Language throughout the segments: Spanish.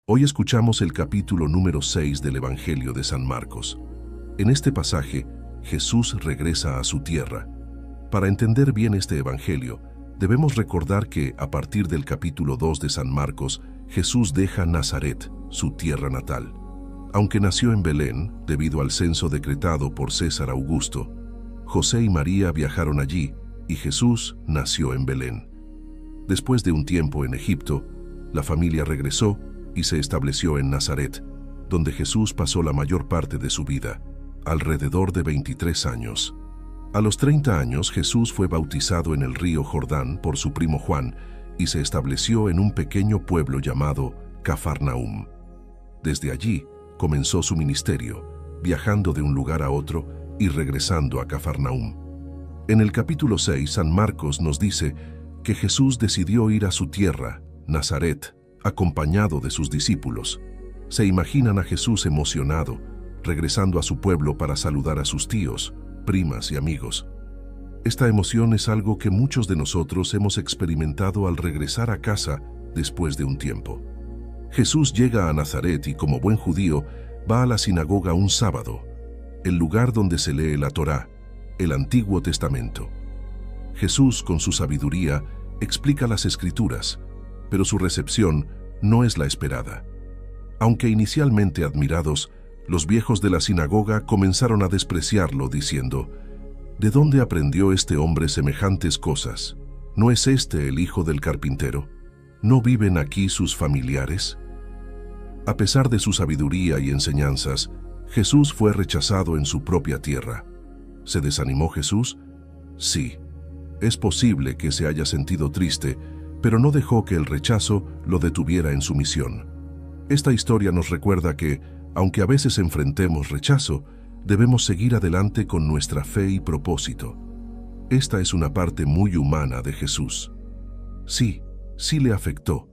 Hoy escuchamos el capítulo número 6 del Evangelio de San Marcos. En este pasaje, Jesús regresa a su tierra. Para entender bien este Evangelio, debemos recordar que, a partir del capítulo 2 de San Marcos, Jesús deja Nazaret, su tierra natal. Aunque nació en Belén, debido al censo decretado por César Augusto, José y María viajaron allí y Jesús nació en Belén. Después de un tiempo en Egipto, la familia regresó y se estableció en Nazaret, donde Jesús pasó la mayor parte de su vida, alrededor de 23 años. A los 30 años, Jesús fue bautizado en el río Jordán por su primo Juan y se estableció en un pequeño pueblo llamado Cafarnaúm. Desde allí comenzó su ministerio, viajando de un lugar a otro y regresando a Cafarnaúm. En el capítulo 6, San Marcos nos dice que Jesús decidió ir a su tierra, Nazaret, acompañado de sus discípulos. Se imaginan a Jesús emocionado, regresando a su pueblo para saludar a sus tíos, primas y amigos. Esta emoción es algo que muchos de nosotros hemos experimentado al regresar a casa después de un tiempo. Jesús llega a Nazaret y, como buen judío, va a la sinagoga un sábado, el lugar donde se lee la Torá, el Antiguo Testamento. Jesús, con su sabiduría, explica las Escrituras, pero su recepción no es la esperada. Aunque inicialmente admirados, los viejos de la sinagoga comenzaron a despreciarlo, diciendo: ¿De dónde aprendió este hombre semejantes cosas? ¿No es este el hijo del carpintero? ¿No viven aquí sus familiares? A pesar de su sabiduría y enseñanzas, Jesús fue rechazado en su propia tierra. ¿Se desanimó Jesús? Sí. Es posible que se haya sentido triste, pero no dejó que el rechazo lo detuviera en su misión. Esta historia nos recuerda que, aunque a veces enfrentemos rechazo, debemos seguir adelante con nuestra fe y propósito. Esta es una parte muy humana de Jesús. Sí le afectó.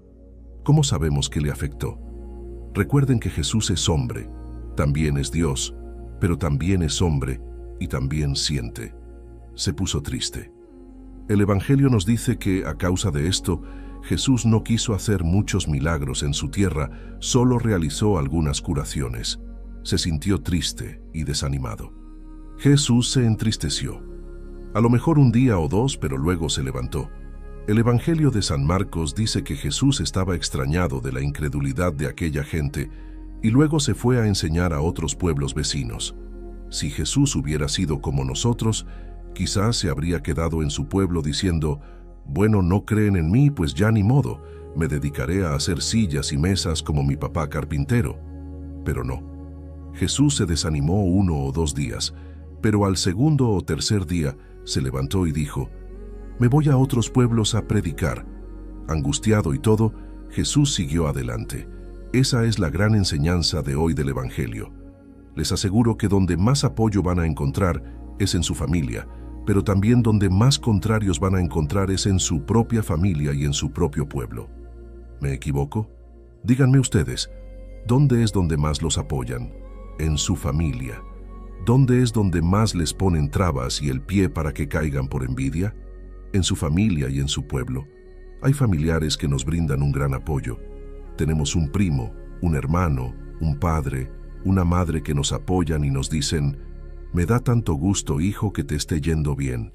¿Cómo sabemos que le afectó? Recuerden que Jesús es hombre, también es Dios, pero también es hombre y también siente. Se puso triste. El Evangelio nos dice que, a causa de esto, Jesús no quiso hacer muchos milagros en su tierra, solo realizó algunas curaciones. Se sintió triste y desanimado. Jesús se entristeció. A lo mejor un día o dos, pero luego se levantó. El Evangelio de San Marcos dice que Jesús estaba extrañado de la incredulidad de aquella gente y luego se fue a enseñar a otros pueblos vecinos. Si Jesús hubiera sido como nosotros, quizás se habría quedado en su pueblo diciendo: bueno, no creen en mí, pues ya ni modo, me dedicaré a hacer sillas y mesas como mi papá carpintero. Pero no. Jesús se desanimó 1 o 2 días, pero al segundo o tercer día se levantó y dijo: me voy a otros pueblos a predicar. Angustiado y todo, Jesús siguió adelante. Esa es la gran enseñanza de hoy del Evangelio. Les aseguro que donde más apoyo van a encontrar es en su familia, pero también donde más contrarios van a encontrar es en su propia familia y en su propio pueblo. ¿Me equivoco? Díganme ustedes, ¿dónde es donde más los apoyan? En su familia. ¿Dónde es donde más les ponen trabas y el pie para que caigan por envidia? En su familia y en su pueblo. Hay familiares que nos brindan un gran apoyo. Tenemos un primo, un hermano, un padre, una madre que nos apoyan y nos dicen: me da tanto gusto, hijo, que te esté yendo bien.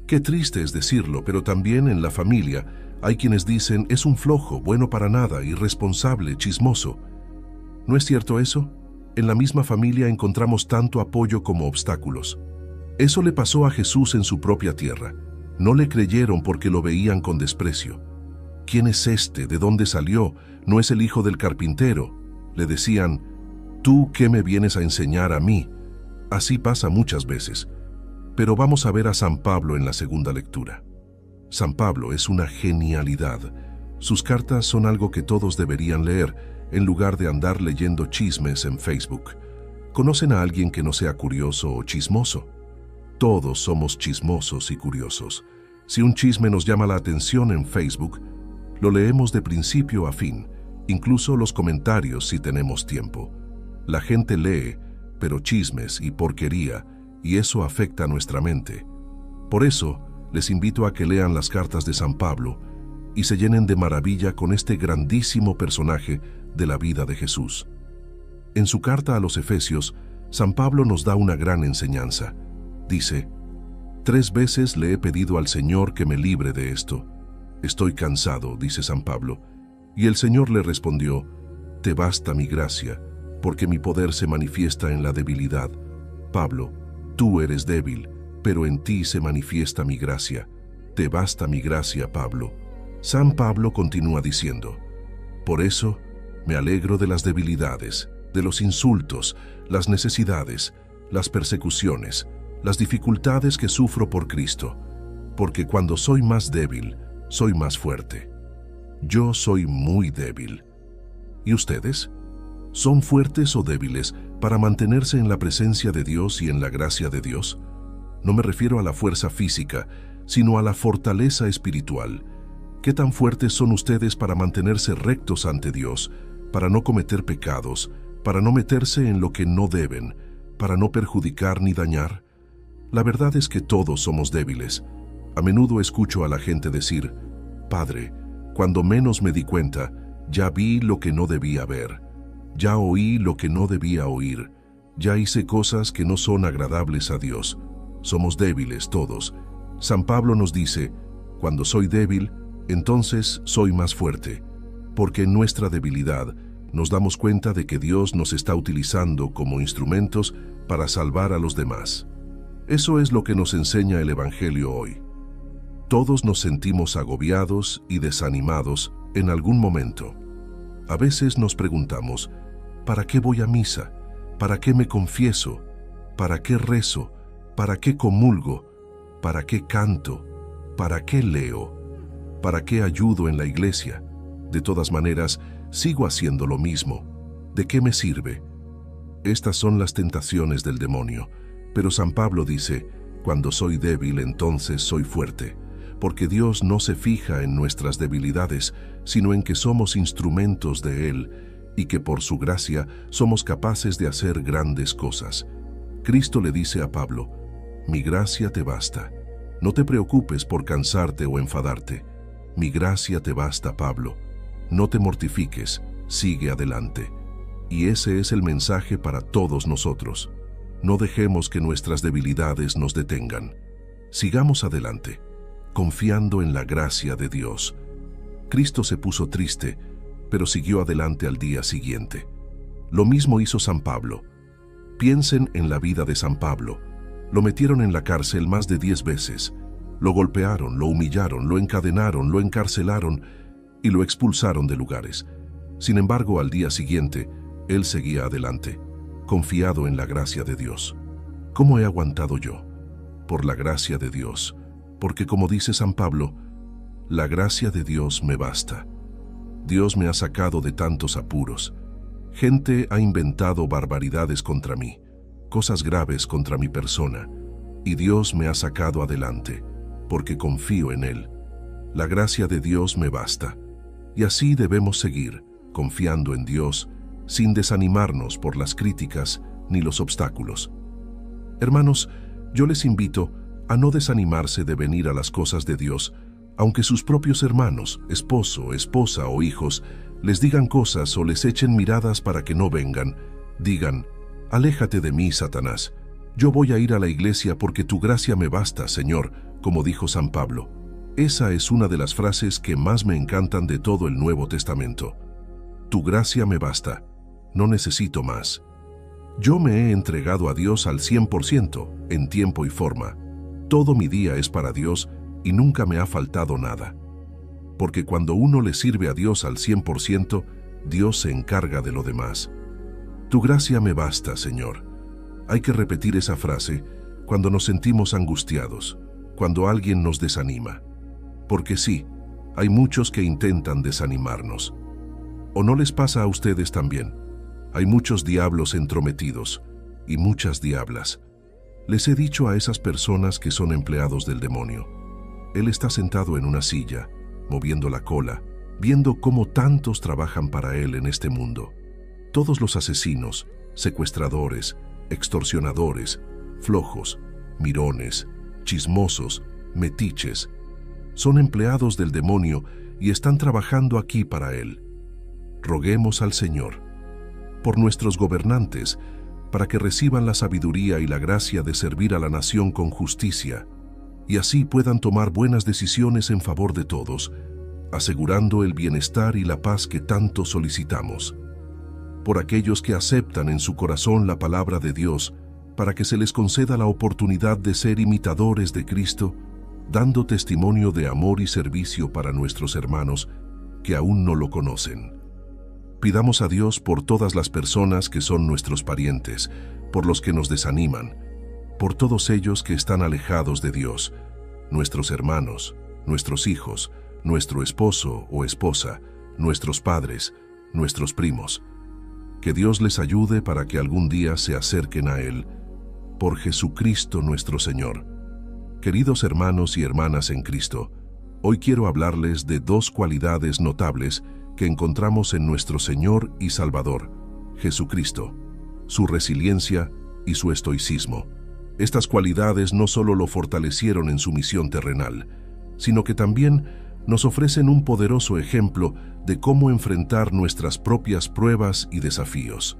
Qué triste es decirlo, pero también en la familia hay quienes dicen: es un flojo, bueno para nada, irresponsable, chismoso. ¿No es cierto eso? En la misma familia encontramos tanto apoyo como obstáculos. Eso le pasó a Jesús en su propia tierra. No le creyeron porque lo veían con desprecio. ¿Quién es este? ¿De dónde salió? ¿No es el hijo del carpintero? Le decían: ¿tú qué me vienes a enseñar a mí? Así pasa muchas veces. Pero vamos a ver a San Pablo en la segunda lectura. San Pablo es una genialidad. Sus cartas son algo que todos deberían leer, en lugar de andar leyendo chismes en Facebook. ¿Conocen a alguien que no sea curioso o chismoso? Todos somos chismosos y curiosos. Si un chisme nos llama la atención en Facebook, lo leemos de principio a fin, incluso los comentarios si tenemos tiempo. La gente lee, pero chismes y porquería, y eso afecta a nuestra mente. Por eso, les invito a que lean las cartas de San Pablo y se llenen de maravilla con este grandísimo personaje de la vida de Jesús. En su carta a los Efesios, San Pablo nos da una gran enseñanza. Dice: 3 veces le he pedido al Señor que me libre de esto. Estoy cansado, dice San Pablo. Y el Señor le respondió: te basta mi gracia, porque mi poder se manifiesta en la debilidad. Pablo, tú eres débil, pero en ti se manifiesta mi gracia. Te basta mi gracia, Pablo. San Pablo continúa diciendo: por eso me alegro de las debilidades, de los insultos, las necesidades, las persecuciones, las dificultades que sufro por Cristo, porque cuando soy más débil, soy más fuerte. Yo soy muy débil. ¿Y ustedes? ¿Son fuertes o débiles para mantenerse en la presencia de Dios y en la gracia de Dios? No me refiero a la fuerza física, sino a la fortaleza espiritual. ¿Qué tan fuertes son ustedes para mantenerse rectos ante Dios, para no cometer pecados, para no meterse en lo que no deben, para no perjudicar ni dañar? La verdad es que todos somos débiles. A menudo escucho a la gente decir: Padre, cuando menos me di cuenta, ya vi lo que no debía ver, ya oí lo que no debía oír, ya hice cosas que no son agradables a Dios. Somos débiles todos. San Pablo nos dice: cuando soy débil, entonces soy más fuerte, porque en nuestra debilidad nos damos cuenta de que Dios nos está utilizando como instrumentos para salvar a los demás. Eso es lo que nos enseña el Evangelio hoy. Todos nos sentimos agobiados y desanimados en algún momento. A veces nos preguntamos: ¿para qué voy a misa? ¿Para qué me confieso? ¿Para qué rezo? ¿Para qué comulgo? ¿Para qué canto? ¿Para qué leo? ¿Para qué ayudo en la iglesia? De todas maneras, sigo haciendo lo mismo. ¿De qué me sirve? Estas son las tentaciones del demonio. Pero San Pablo dice: cuando soy débil, entonces soy fuerte. Porque Dios no se fija en nuestras debilidades, sino en que somos instrumentos de Él y que por su gracia somos capaces de hacer grandes cosas. Cristo le dice a Pablo: mi gracia te basta. No te preocupes por cansarte o enfadarte. Mi gracia te basta, Pablo. No te mortifiques, sigue adelante. Y ese es el mensaje para todos nosotros. No dejemos que nuestras debilidades nos detengan. Sigamos adelante, confiando en la gracia de Dios. Cristo se puso triste, pero siguió adelante al día siguiente. Lo mismo hizo San Pablo. Piensen en la vida de San Pablo. Lo metieron en la cárcel más de 10 veces. Lo golpearon, lo humillaron, lo encadenaron, lo encarcelaron y lo expulsaron de lugares. Sin embargo, al día siguiente, él seguía adelante, confiado en la gracia de Dios. ¿Cómo he aguantado yo? Por la gracia de Dios, porque como dice San Pablo, la gracia de Dios me basta. Dios me ha sacado de tantos apuros. Gente ha inventado barbaridades contra mí, cosas graves contra mi persona, y Dios me ha sacado adelante, porque confío en Él. La gracia de Dios me basta, y así debemos seguir, confiando en Dios, sin desanimarnos por las críticas ni los obstáculos. Hermanos, yo les invito a no desanimarse de venir a las cosas de Dios, aunque sus propios hermanos, esposo, esposa o hijos les digan cosas o les echen miradas para que no vengan. Digan: aléjate de mí, Satanás. Yo voy a ir a la iglesia porque tu gracia me basta, Señor, como dijo San Pablo. Esa es una de las frases que más me encantan de todo el Nuevo Testamento. Tu gracia me basta. No necesito más. Yo me he entregado a Dios al 100%, en tiempo y forma. Todo mi día es para Dios y nunca me ha faltado nada. Porque cuando uno le sirve a Dios al 100%, Dios se encarga de lo demás. Tu gracia me basta, Señor. Hay que repetir esa frase cuando nos sentimos angustiados, cuando alguien nos desanima. Porque sí, hay muchos que intentan desanimarnos. ¿O no les pasa a ustedes también? Hay muchos diablos entrometidos y muchas diablas. Les he dicho a esas personas que son empleados del demonio. Él está sentado en una silla, moviendo la cola, viendo cómo tantos trabajan para él en este mundo. Todos los asesinos, secuestradores, extorsionadores, flojos, mirones, chismosos, metiches, son empleados del demonio y están trabajando aquí para él. Roguemos al Señor por nuestros gobernantes, para que reciban la sabiduría y la gracia de servir a la nación con justicia, y así puedan tomar buenas decisiones en favor de todos, asegurando el bienestar y la paz que tanto solicitamos. Por aquellos que aceptan en su corazón la palabra de Dios, para que se les conceda la oportunidad de ser imitadores de Cristo, dando testimonio de amor y servicio para nuestros hermanos que aún no lo conocen. Pidamos a Dios por todas las personas que son nuestros parientes, por los que nos desaniman, por todos ellos que están alejados de Dios, nuestros hermanos, nuestros hijos, nuestro esposo o esposa, nuestros padres, nuestros primos. Que Dios les ayude para que algún día se acerquen a Él, por Jesucristo nuestro Señor. Queridos hermanos y hermanas en Cristo, hoy quiero hablarles de dos cualidades notables que encontramos en nuestro Señor y Salvador, Jesucristo: su resiliencia y su estoicismo. Estas cualidades no solo lo fortalecieron en su misión terrenal, sino que también nos ofrecen un poderoso ejemplo de cómo enfrentar nuestras propias pruebas y desafíos.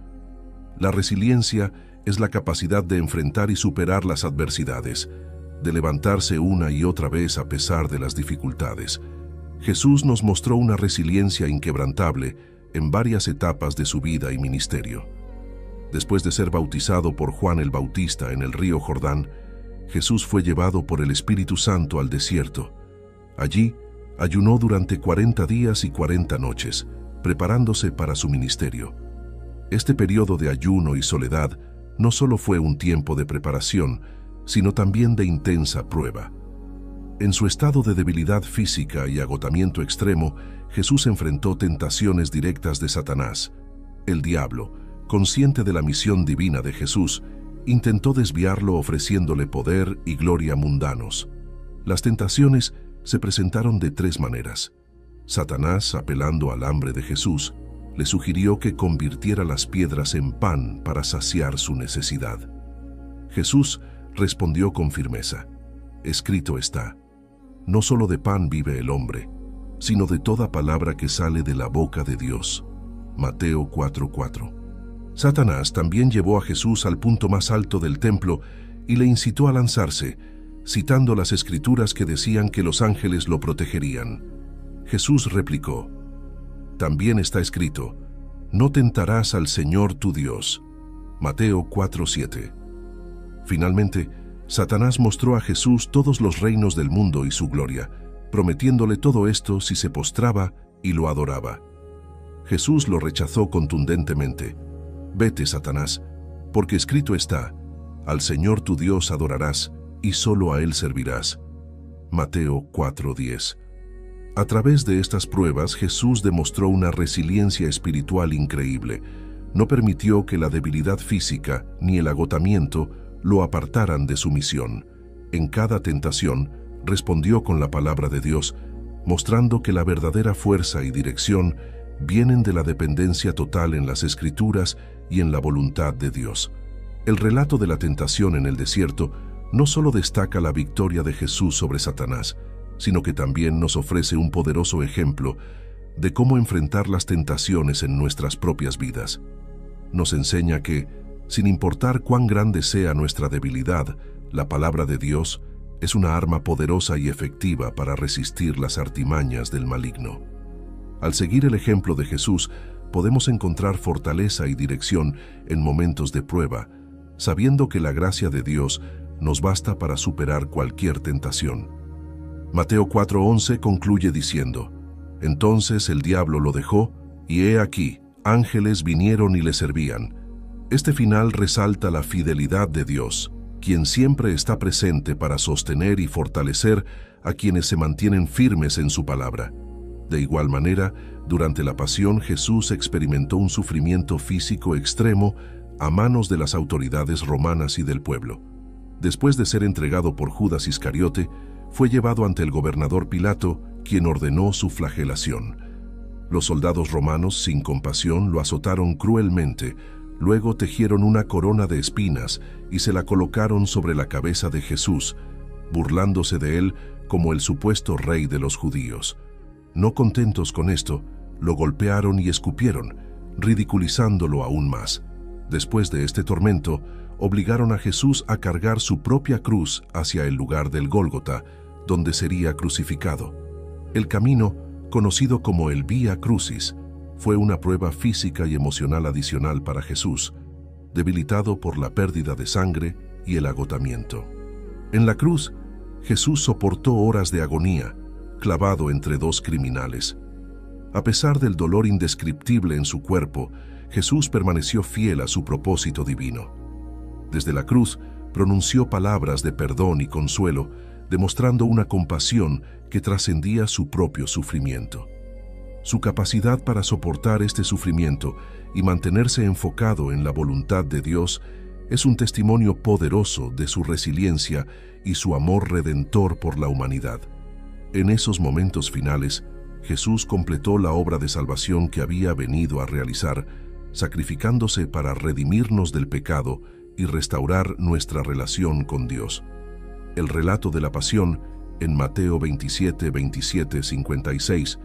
La resiliencia es la capacidad de enfrentar y superar las adversidades, de levantarse una y otra vez a pesar de las dificultades. Jesús nos mostró una resiliencia inquebrantable en varias etapas de su vida y ministerio. Después de ser bautizado por Juan el Bautista en el río Jordán, Jesús fue llevado por el Espíritu Santo al desierto. Allí, ayunó durante 40 días y 40 noches, preparándose para su ministerio. Este periodo de ayuno y soledad no solo fue un tiempo de preparación, sino también de intensa prueba. En su estado de debilidad física y agotamiento extremo, Jesús enfrentó tentaciones directas de Satanás. El diablo, consciente de la misión divina de Jesús, intentó desviarlo ofreciéndole poder y gloria mundanos. Las tentaciones se presentaron de tres maneras. Satanás, apelando al hambre de Jesús, le sugirió que convirtiera las piedras en pan para saciar su necesidad. Jesús respondió con firmeza: escrito está, no solo de pan vive el hombre, sino de toda palabra que sale de la boca de Dios. Mateo 4:4. Satanás también llevó a Jesús al punto más alto del templo y le incitó a lanzarse, citando las escrituras que decían que los ángeles lo protegerían. Jesús replicó: también está escrito, no tentarás al Señor tu Dios. Mateo 4:7. Finalmente, Satanás mostró a Jesús todos los reinos del mundo y su gloria, prometiéndole todo esto si se postraba y lo adoraba. Jesús lo rechazó contundentemente: vete, Satanás, porque escrito está, al Señor tu Dios adorarás y solo a Él servirás. Mateo 4:10. A través de estas pruebas, Jesús demostró una resiliencia espiritual increíble. No permitió que la debilidad física ni el agotamiento lo apartaran de su misión. En cada tentación, respondió con la palabra de Dios, mostrando que la verdadera fuerza y dirección vienen de la dependencia total en las Escrituras y en la voluntad de Dios. El relato de la tentación en el desierto no solo destaca la victoria de Jesús sobre Satanás, sino que también nos ofrece un poderoso ejemplo de cómo enfrentar las tentaciones en nuestras propias vidas. Nos enseña que, sin importar cuán grande sea nuestra debilidad, la palabra de Dios es una arma poderosa y efectiva para resistir las artimañas del maligno. Al seguir el ejemplo de Jesús, podemos encontrar fortaleza y dirección en momentos de prueba, sabiendo que la gracia de Dios nos basta para superar cualquier tentación. Mateo 4:11 concluye diciendo: entonces el diablo lo dejó, y he aquí, ángeles vinieron y le servían. Este final resalta la fidelidad de Dios, quien siempre está presente para sostener y fortalecer a quienes se mantienen firmes en su palabra. De igual manera, durante la pasión Jesús experimentó un sufrimiento físico extremo a manos de las autoridades romanas y del pueblo. Después de ser entregado por Judas Iscariote, fue llevado ante el gobernador Pilato, quien ordenó su flagelación. Los soldados romanos, sin compasión, lo azotaron cruelmente. Luego tejieron una corona de espinas y se la colocaron sobre la cabeza de Jesús, burlándose de él como el supuesto rey de los judíos. No contentos con esto, lo golpearon y escupieron, ridiculizándolo aún más. Después de este tormento, obligaron a Jesús a cargar su propia cruz hacia el lugar del Gólgota, donde sería crucificado. El camino, conocido como el Vía Crucis, fue una prueba física y emocional adicional para Jesús, debilitado por la pérdida de sangre y el agotamiento. En la cruz, Jesús soportó horas de agonía, clavado entre dos criminales. A pesar del dolor indescriptible en su cuerpo, Jesús permaneció fiel a su propósito divino. Desde la cruz, pronunció palabras de perdón y consuelo, demostrando una compasión que trascendía su propio sufrimiento. Su capacidad para soportar este sufrimiento y mantenerse enfocado en la voluntad de Dios es un testimonio poderoso de su resiliencia y su amor redentor por la humanidad. En esos momentos finales, Jesús completó la obra de salvación que había venido a realizar, sacrificándose para redimirnos del pecado y restaurar nuestra relación con Dios. El relato de la pasión, en Mateo 27, 27, 56,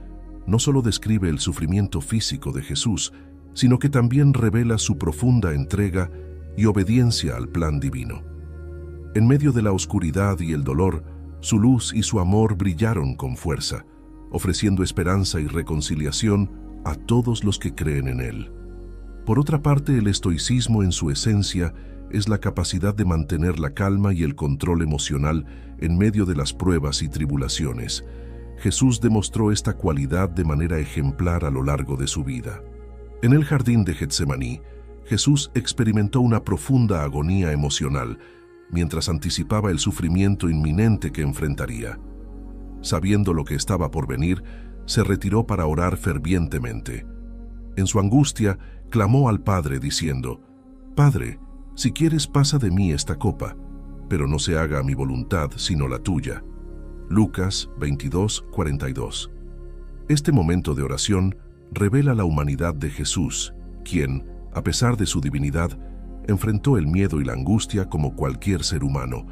no solo describe el sufrimiento físico de Jesús, sino que también revela su profunda entrega y obediencia al plan divino. En medio de la oscuridad y el dolor, su luz y su amor brillaron con fuerza, ofreciendo esperanza y reconciliación a todos los que creen en Él. Por otra parte, el estoicismo en su esencia es la capacidad de mantener la calma y el control emocional en medio de las pruebas y tribulaciones. Jesús demostró esta cualidad de manera ejemplar a lo largo de su vida. En el jardín de Getsemaní, Jesús experimentó una profunda agonía emocional mientras anticipaba el sufrimiento inminente que enfrentaría. Sabiendo lo que estaba por venir, se retiró para orar fervientemente. En su angustia, clamó al Padre diciendo: «Padre, si quieres pasa de mí esta copa, pero no se haga mi voluntad sino la tuya». Lucas 22, 42. Este momento de oración revela la humanidad de Jesús, quien, a pesar de su divinidad, enfrentó el miedo y la angustia como cualquier ser humano.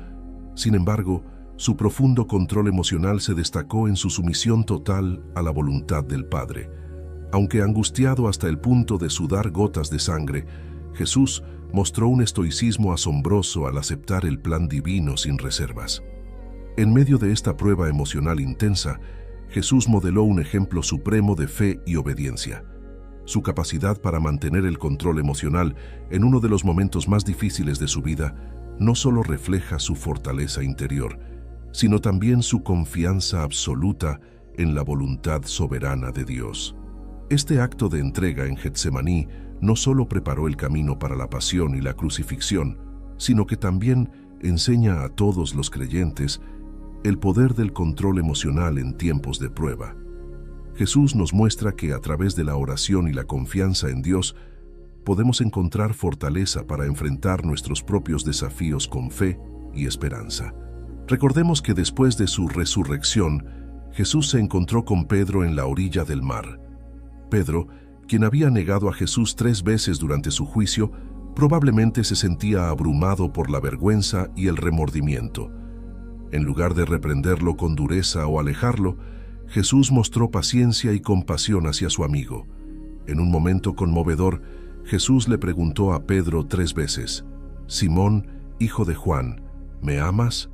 Sin embargo, su profundo control emocional se destacó en su sumisión total a la voluntad del Padre. Aunque angustiado hasta el punto de sudar gotas de sangre, Jesús mostró un estoicismo asombroso al aceptar el plan divino sin reservas. En medio de esta prueba emocional intensa, Jesús modeló un ejemplo supremo de fe y obediencia. Su capacidad para mantener el control emocional en uno de los momentos más difíciles de su vida no solo refleja su fortaleza interior, sino también su confianza absoluta en la voluntad soberana de Dios. Este acto de entrega en Getsemaní no solo preparó el camino para la pasión y la crucifixión, sino que también enseña a todos los creyentes el poder del control emocional en tiempos de prueba. Jesús nos muestra que a través de la oración y la confianza en Dios podemos encontrar fortaleza para enfrentar nuestros propios desafíos con fe y esperanza. Recordemos que después de su resurrección, Jesús se encontró con Pedro en la orilla del mar. Pedro, quien había negado a Jesús 3 veces durante su juicio, probablemente se sentía abrumado por la vergüenza y el remordimiento. En lugar de reprenderlo con dureza o alejarlo, Jesús mostró paciencia y compasión hacia su amigo. En un momento conmovedor, Jesús le preguntó a Pedro 3 veces: «Simón, hijo de Juan, ¿me amas?».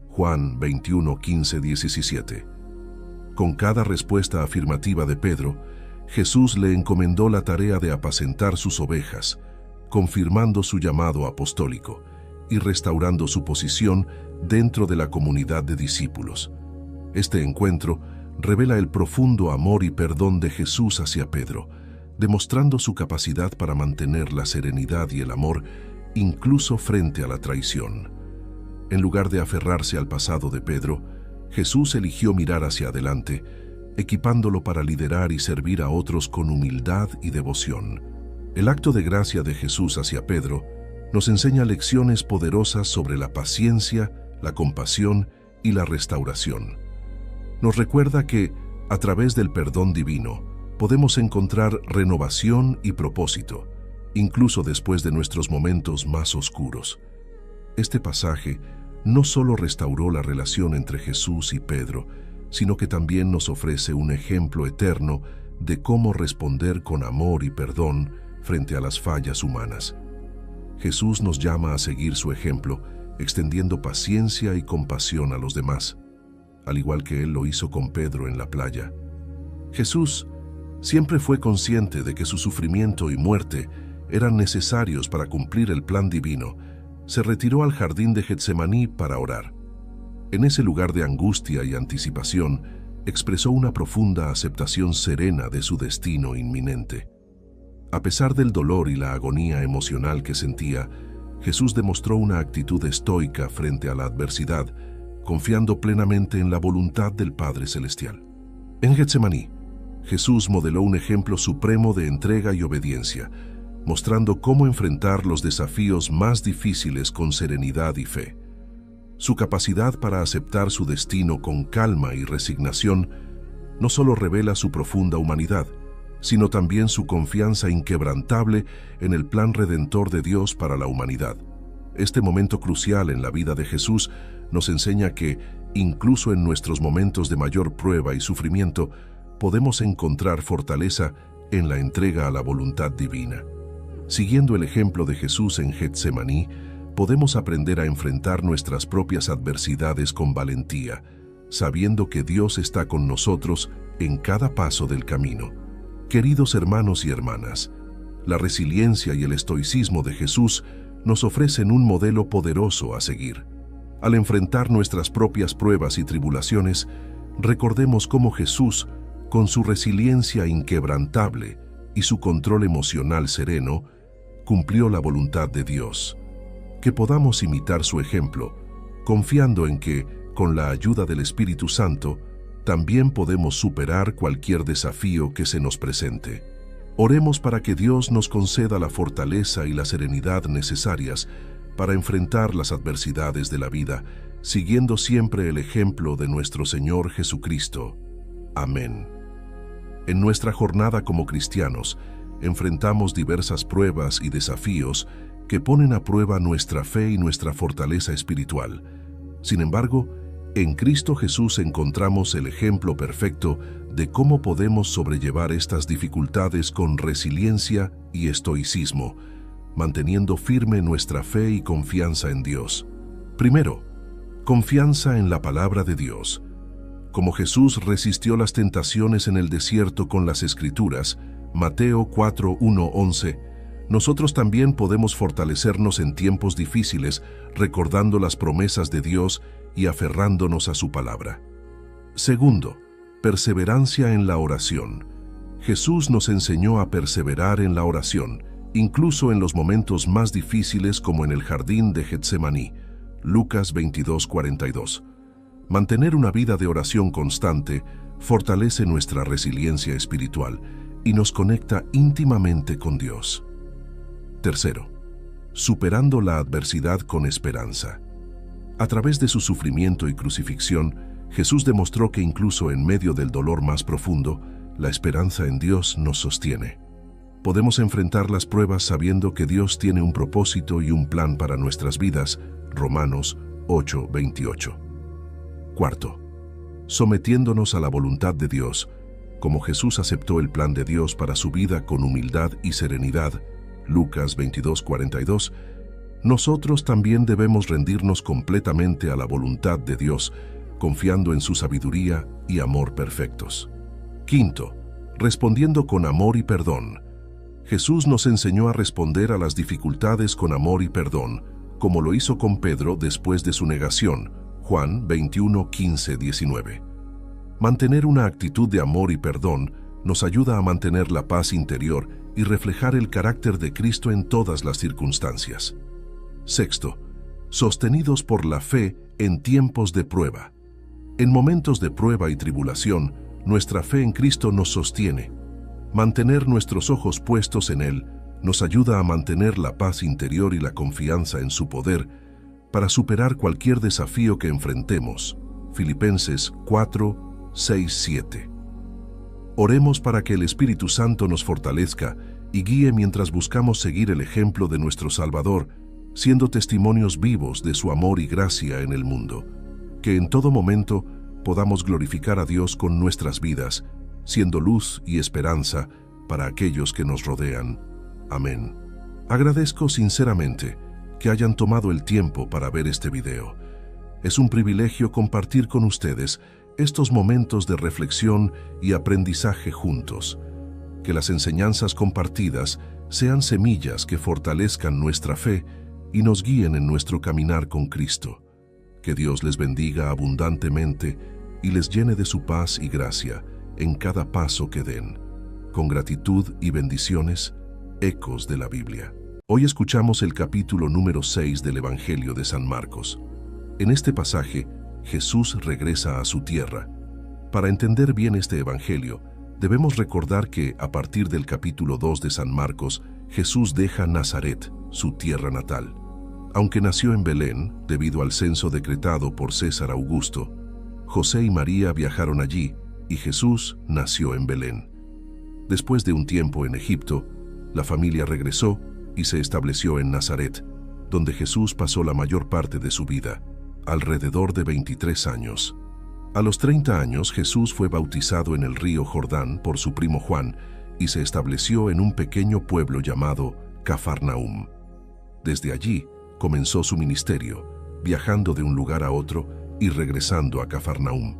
Juan 21, 15, 17. Con cada respuesta afirmativa de Pedro, Jesús le encomendó la tarea de apacentar sus ovejas, confirmando su llamado apostólico y restaurando su posición dentro de la comunidad de discípulos. Este encuentro revela el profundo amor y perdón de Jesús hacia Pedro, demostrando su capacidad para mantener la serenidad y el amor incluso frente a la traición. En lugar de aferrarse al pasado de Pedro, Jesús eligió mirar hacia adelante, equipándolo para liderar y servir a otros con humildad y devoción. El acto de gracia de Jesús hacia Pedro nos enseña lecciones poderosas sobre la paciencia, la compasión y la restauración. Nos recuerda que, a través del perdón divino, podemos encontrar renovación y propósito, incluso después de nuestros momentos más oscuros. Este pasaje no solo restauró la relación entre Jesús y Pedro, sino que también nos ofrece un ejemplo eterno de cómo responder con amor y perdón frente a las fallas humanas. Jesús nos llama a seguir su ejemplo, extendiendo paciencia y compasión a los demás, al igual que Él lo hizo con Pedro en la playa. Jesús siempre fue consciente de que su sufrimiento y muerte eran necesarios para cumplir el plan divino. Se retiró al jardín de Getsemaní para orar. En ese lugar de angustia y anticipación, expresó una profunda aceptación serena de su destino inminente. A pesar del dolor y la agonía emocional que sentía, Jesús demostró una actitud estoica frente a la adversidad, confiando plenamente en la voluntad del Padre Celestial. En Getsemaní, Jesús modeló un ejemplo supremo de entrega y obediencia, mostrando cómo enfrentar los desafíos más difíciles con serenidad y fe. Su capacidad para aceptar su destino con calma y resignación no solo revela su profunda humanidad, sino también su confianza inquebrantable en el plan redentor de Dios para la humanidad. Este momento crucial en la vida de Jesús nos enseña que, incluso en nuestros momentos de mayor prueba y sufrimiento, podemos encontrar fortaleza en la entrega a la voluntad divina. Siguiendo el ejemplo de Jesús en Getsemaní, podemos aprender a enfrentar nuestras propias adversidades con valentía, sabiendo que Dios está con nosotros en cada paso del camino. Queridos hermanos y hermanas, la resiliencia y el estoicismo de Jesús nos ofrecen un modelo poderoso a seguir. Al enfrentar nuestras propias pruebas y tribulaciones, recordemos cómo Jesús, con su resiliencia inquebrantable y su control emocional sereno, cumplió la voluntad de Dios. Que podamos imitar su ejemplo, confiando en que, con la ayuda del Espíritu Santo, también podemos superar cualquier desafío que se nos presente. Oremos para que Dios nos conceda la fortaleza y la serenidad necesarias para enfrentar las adversidades de la vida, siguiendo siempre el ejemplo de nuestro Señor Jesucristo. Amén. En nuestra jornada como cristianos, enfrentamos diversas pruebas y desafíos que ponen a prueba nuestra fe y nuestra fortaleza espiritual. Sin embargo, en Cristo Jesús encontramos el ejemplo perfecto de cómo podemos sobrellevar estas dificultades con resiliencia y estoicismo, manteniendo firme nuestra fe y confianza en Dios. Primero, confianza en la palabra de Dios. Como Jesús resistió las tentaciones en el desierto con las Escrituras, Mateo 4:1-11, nosotros también podemos fortalecernos en tiempos difíciles recordando las promesas de Dios y aferrándonos a su palabra. Segundo, perseverancia en la oración. Jesús nos enseñó a perseverar en la oración, incluso en los momentos más difíciles como en el jardín de Getsemaní, Lucas 22:42. Mantener una vida de oración constante fortalece nuestra resiliencia espiritual y nos conecta íntimamente con Dios. Tercero, superando la adversidad con esperanza. A través de su sufrimiento y crucifixión, Jesús demostró que incluso en medio del dolor más profundo, la esperanza en Dios nos sostiene. Podemos enfrentar las pruebas sabiendo que Dios tiene un propósito y un plan para nuestras vidas, Romanos 8:28. Cuarto, sometiéndonos a la voluntad de Dios, como Jesús aceptó el plan de Dios para su vida con humildad y serenidad, Lucas 22:42, nosotros también debemos rendirnos completamente a la voluntad de Dios, confiando en su sabiduría y amor perfectos. Quinto, respondiendo con amor y perdón. Jesús nos enseñó a responder a las dificultades con amor y perdón, como lo hizo con Pedro después de su negación, Juan 21:15-19. Mantener una actitud de amor y perdón nos ayuda a mantener la paz interior y reflejar el carácter de Cristo en todas las circunstancias. Sexto, sostenidos por la fe en tiempos de prueba. En momentos de prueba y tribulación, nuestra fe en Cristo nos sostiene. Mantener nuestros ojos puestos en Él nos ayuda a mantener la paz interior y la confianza en su poder para superar cualquier desafío que enfrentemos. Filipenses 4:6-7. Oremos para que el Espíritu Santo nos fortalezca y guíe mientras buscamos seguir el ejemplo de nuestro Salvador, siendo testimonios vivos de su amor y gracia en el mundo. Que en todo momento podamos glorificar a Dios con nuestras vidas, siendo luz y esperanza para aquellos que nos rodean. Amén. Agradezco sinceramente que hayan tomado el tiempo para ver este video. Es un privilegio compartir con ustedes estos momentos de reflexión y aprendizaje juntos. Que las enseñanzas compartidas sean semillas que fortalezcan nuestra fe y nos guíen en nuestro caminar con Cristo. Que Dios les bendiga abundantemente y les llene de su paz y gracia en cada paso que den. Con gratitud y bendiciones, ecos de la Biblia. Hoy escuchamos el capítulo número 6 del Evangelio de San Marcos. En este pasaje, Jesús regresa a su tierra. Para entender bien este Evangelio, debemos recordar que, a partir del capítulo 2 de San Marcos, Jesús deja Nazaret, su tierra natal. Aunque nació en Belén, debido al censo decretado por César Augusto, José y María viajaron allí y Jesús nació en Belén. Después de un tiempo en Egipto, la familia regresó y se estableció en Nazaret, donde Jesús pasó la mayor parte de su vida, alrededor de 23 años. A los 30 años, Jesús fue bautizado en el río Jordán por su primo Juan y se estableció en un pequeño pueblo llamado Cafarnaúm. Desde allí comenzó su ministerio, viajando de un lugar a otro y regresando a Cafarnaúm.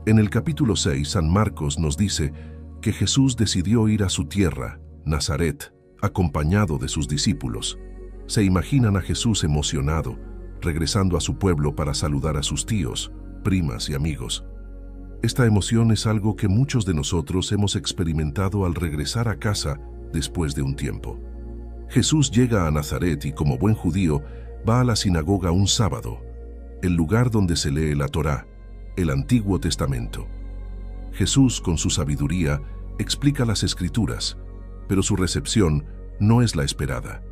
En el capítulo 6, San Marcos nos dice que Jesús decidió ir a su tierra, Nazaret, acompañado de sus discípulos. Se imaginan a Jesús emocionado, regresando a su pueblo para saludar a sus tíos, primas y amigos. Esta emoción es algo que muchos de nosotros hemos experimentado al regresar a casa después de un tiempo. Jesús llega a Nazaret y, como buen judío, va a la sinagoga un sábado, el lugar donde se lee la Torá, el Antiguo Testamento. Jesús, con su sabiduría, explica las Escrituras, pero su recepción no es la esperada.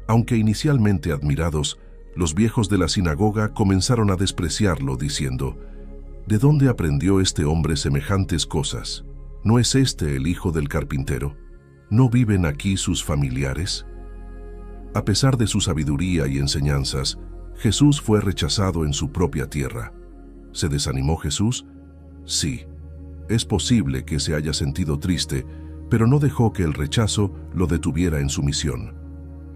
Aunque inicialmente admirados, los viejos de la sinagoga comenzaron a despreciarlo, diciendo: ¿De dónde aprendió este hombre semejantes cosas? ¿No es este el hijo del carpintero? ¿No viven aquí sus familiares? A pesar de su sabiduría y enseñanzas, Jesús fue rechazado en su propia tierra. ¿Se desanimó Jesús? Sí. Es posible que se haya sentido triste, pero no dejó que el rechazo lo detuviera en su misión.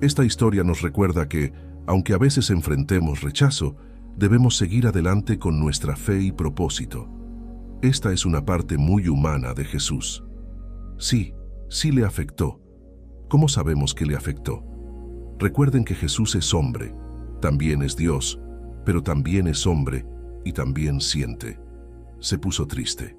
Esta historia nos recuerda que, aunque a veces enfrentemos rechazo, debemos seguir adelante con nuestra fe y propósito. Esta es una parte muy humana de Jesús. Sí le afectó. ¿Cómo sabemos que le afectó? Recuerden que Jesús es hombre, también es Dios, pero también es hombre y también siente. Se puso triste.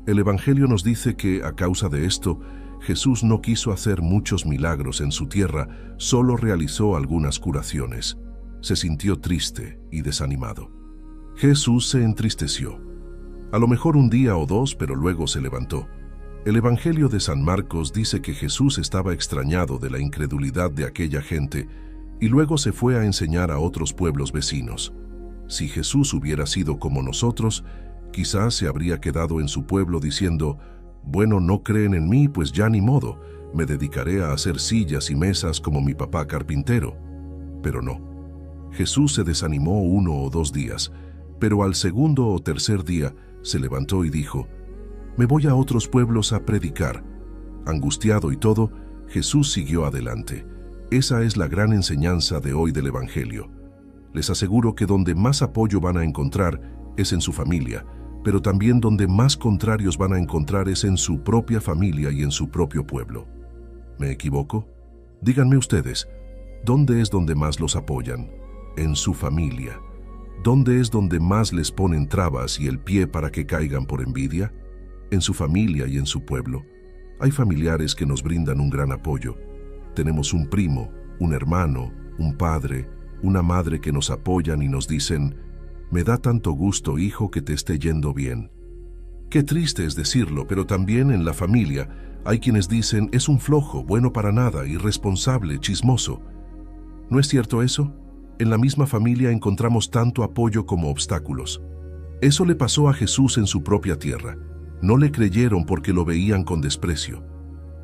El Evangelio nos dice que, a causa de esto, Jesús no quiso hacer muchos milagros en su tierra, solo realizó algunas curaciones. Se sintió triste y desanimado. Jesús se entristeció. A lo mejor un día o dos, pero luego se levantó. El Evangelio de San Marcos dice que Jesús estaba extrañado de la incredulidad de aquella gente y luego se fue a enseñar a otros pueblos vecinos. Si Jesús hubiera sido como nosotros, quizás se habría quedado en su pueblo diciendo: bueno, no creen en mí, pues ya ni modo, me dedicaré a hacer sillas y mesas como mi papá carpintero. Pero no. Jesús se desanimó 1 o 2 días, pero al segundo o tercer día se levantó y dijo: me voy a otros pueblos a predicar. Angustiado y todo, Jesús siguió adelante. Esa es la gran enseñanza de hoy del Evangelio. Les aseguro que donde más apoyo van a encontrar es en su familia, pero también donde más contrarios van a encontrar es en su propia familia y en su propio pueblo. ¿Me equivoco? Díganme ustedes, ¿dónde es donde más los apoyan? En su familia. ¿Dónde es donde más les ponen trabas y el pie para que caigan por envidia? En su familia y en su pueblo. Hay familiares que nos brindan un gran apoyo. Tenemos un primo, un hermano, un padre, una madre que nos apoyan y nos dicen: me da tanto gusto, hijo, que te esté yendo bien. Qué triste es decirlo, pero también en la familia hay quienes dicen: es un flojo, bueno para nada, irresponsable, chismoso. ¿No es cierto eso? En la misma familia encontramos tanto apoyo como obstáculos. Eso le pasó a Jesús en su propia tierra. No le creyeron porque lo veían con desprecio.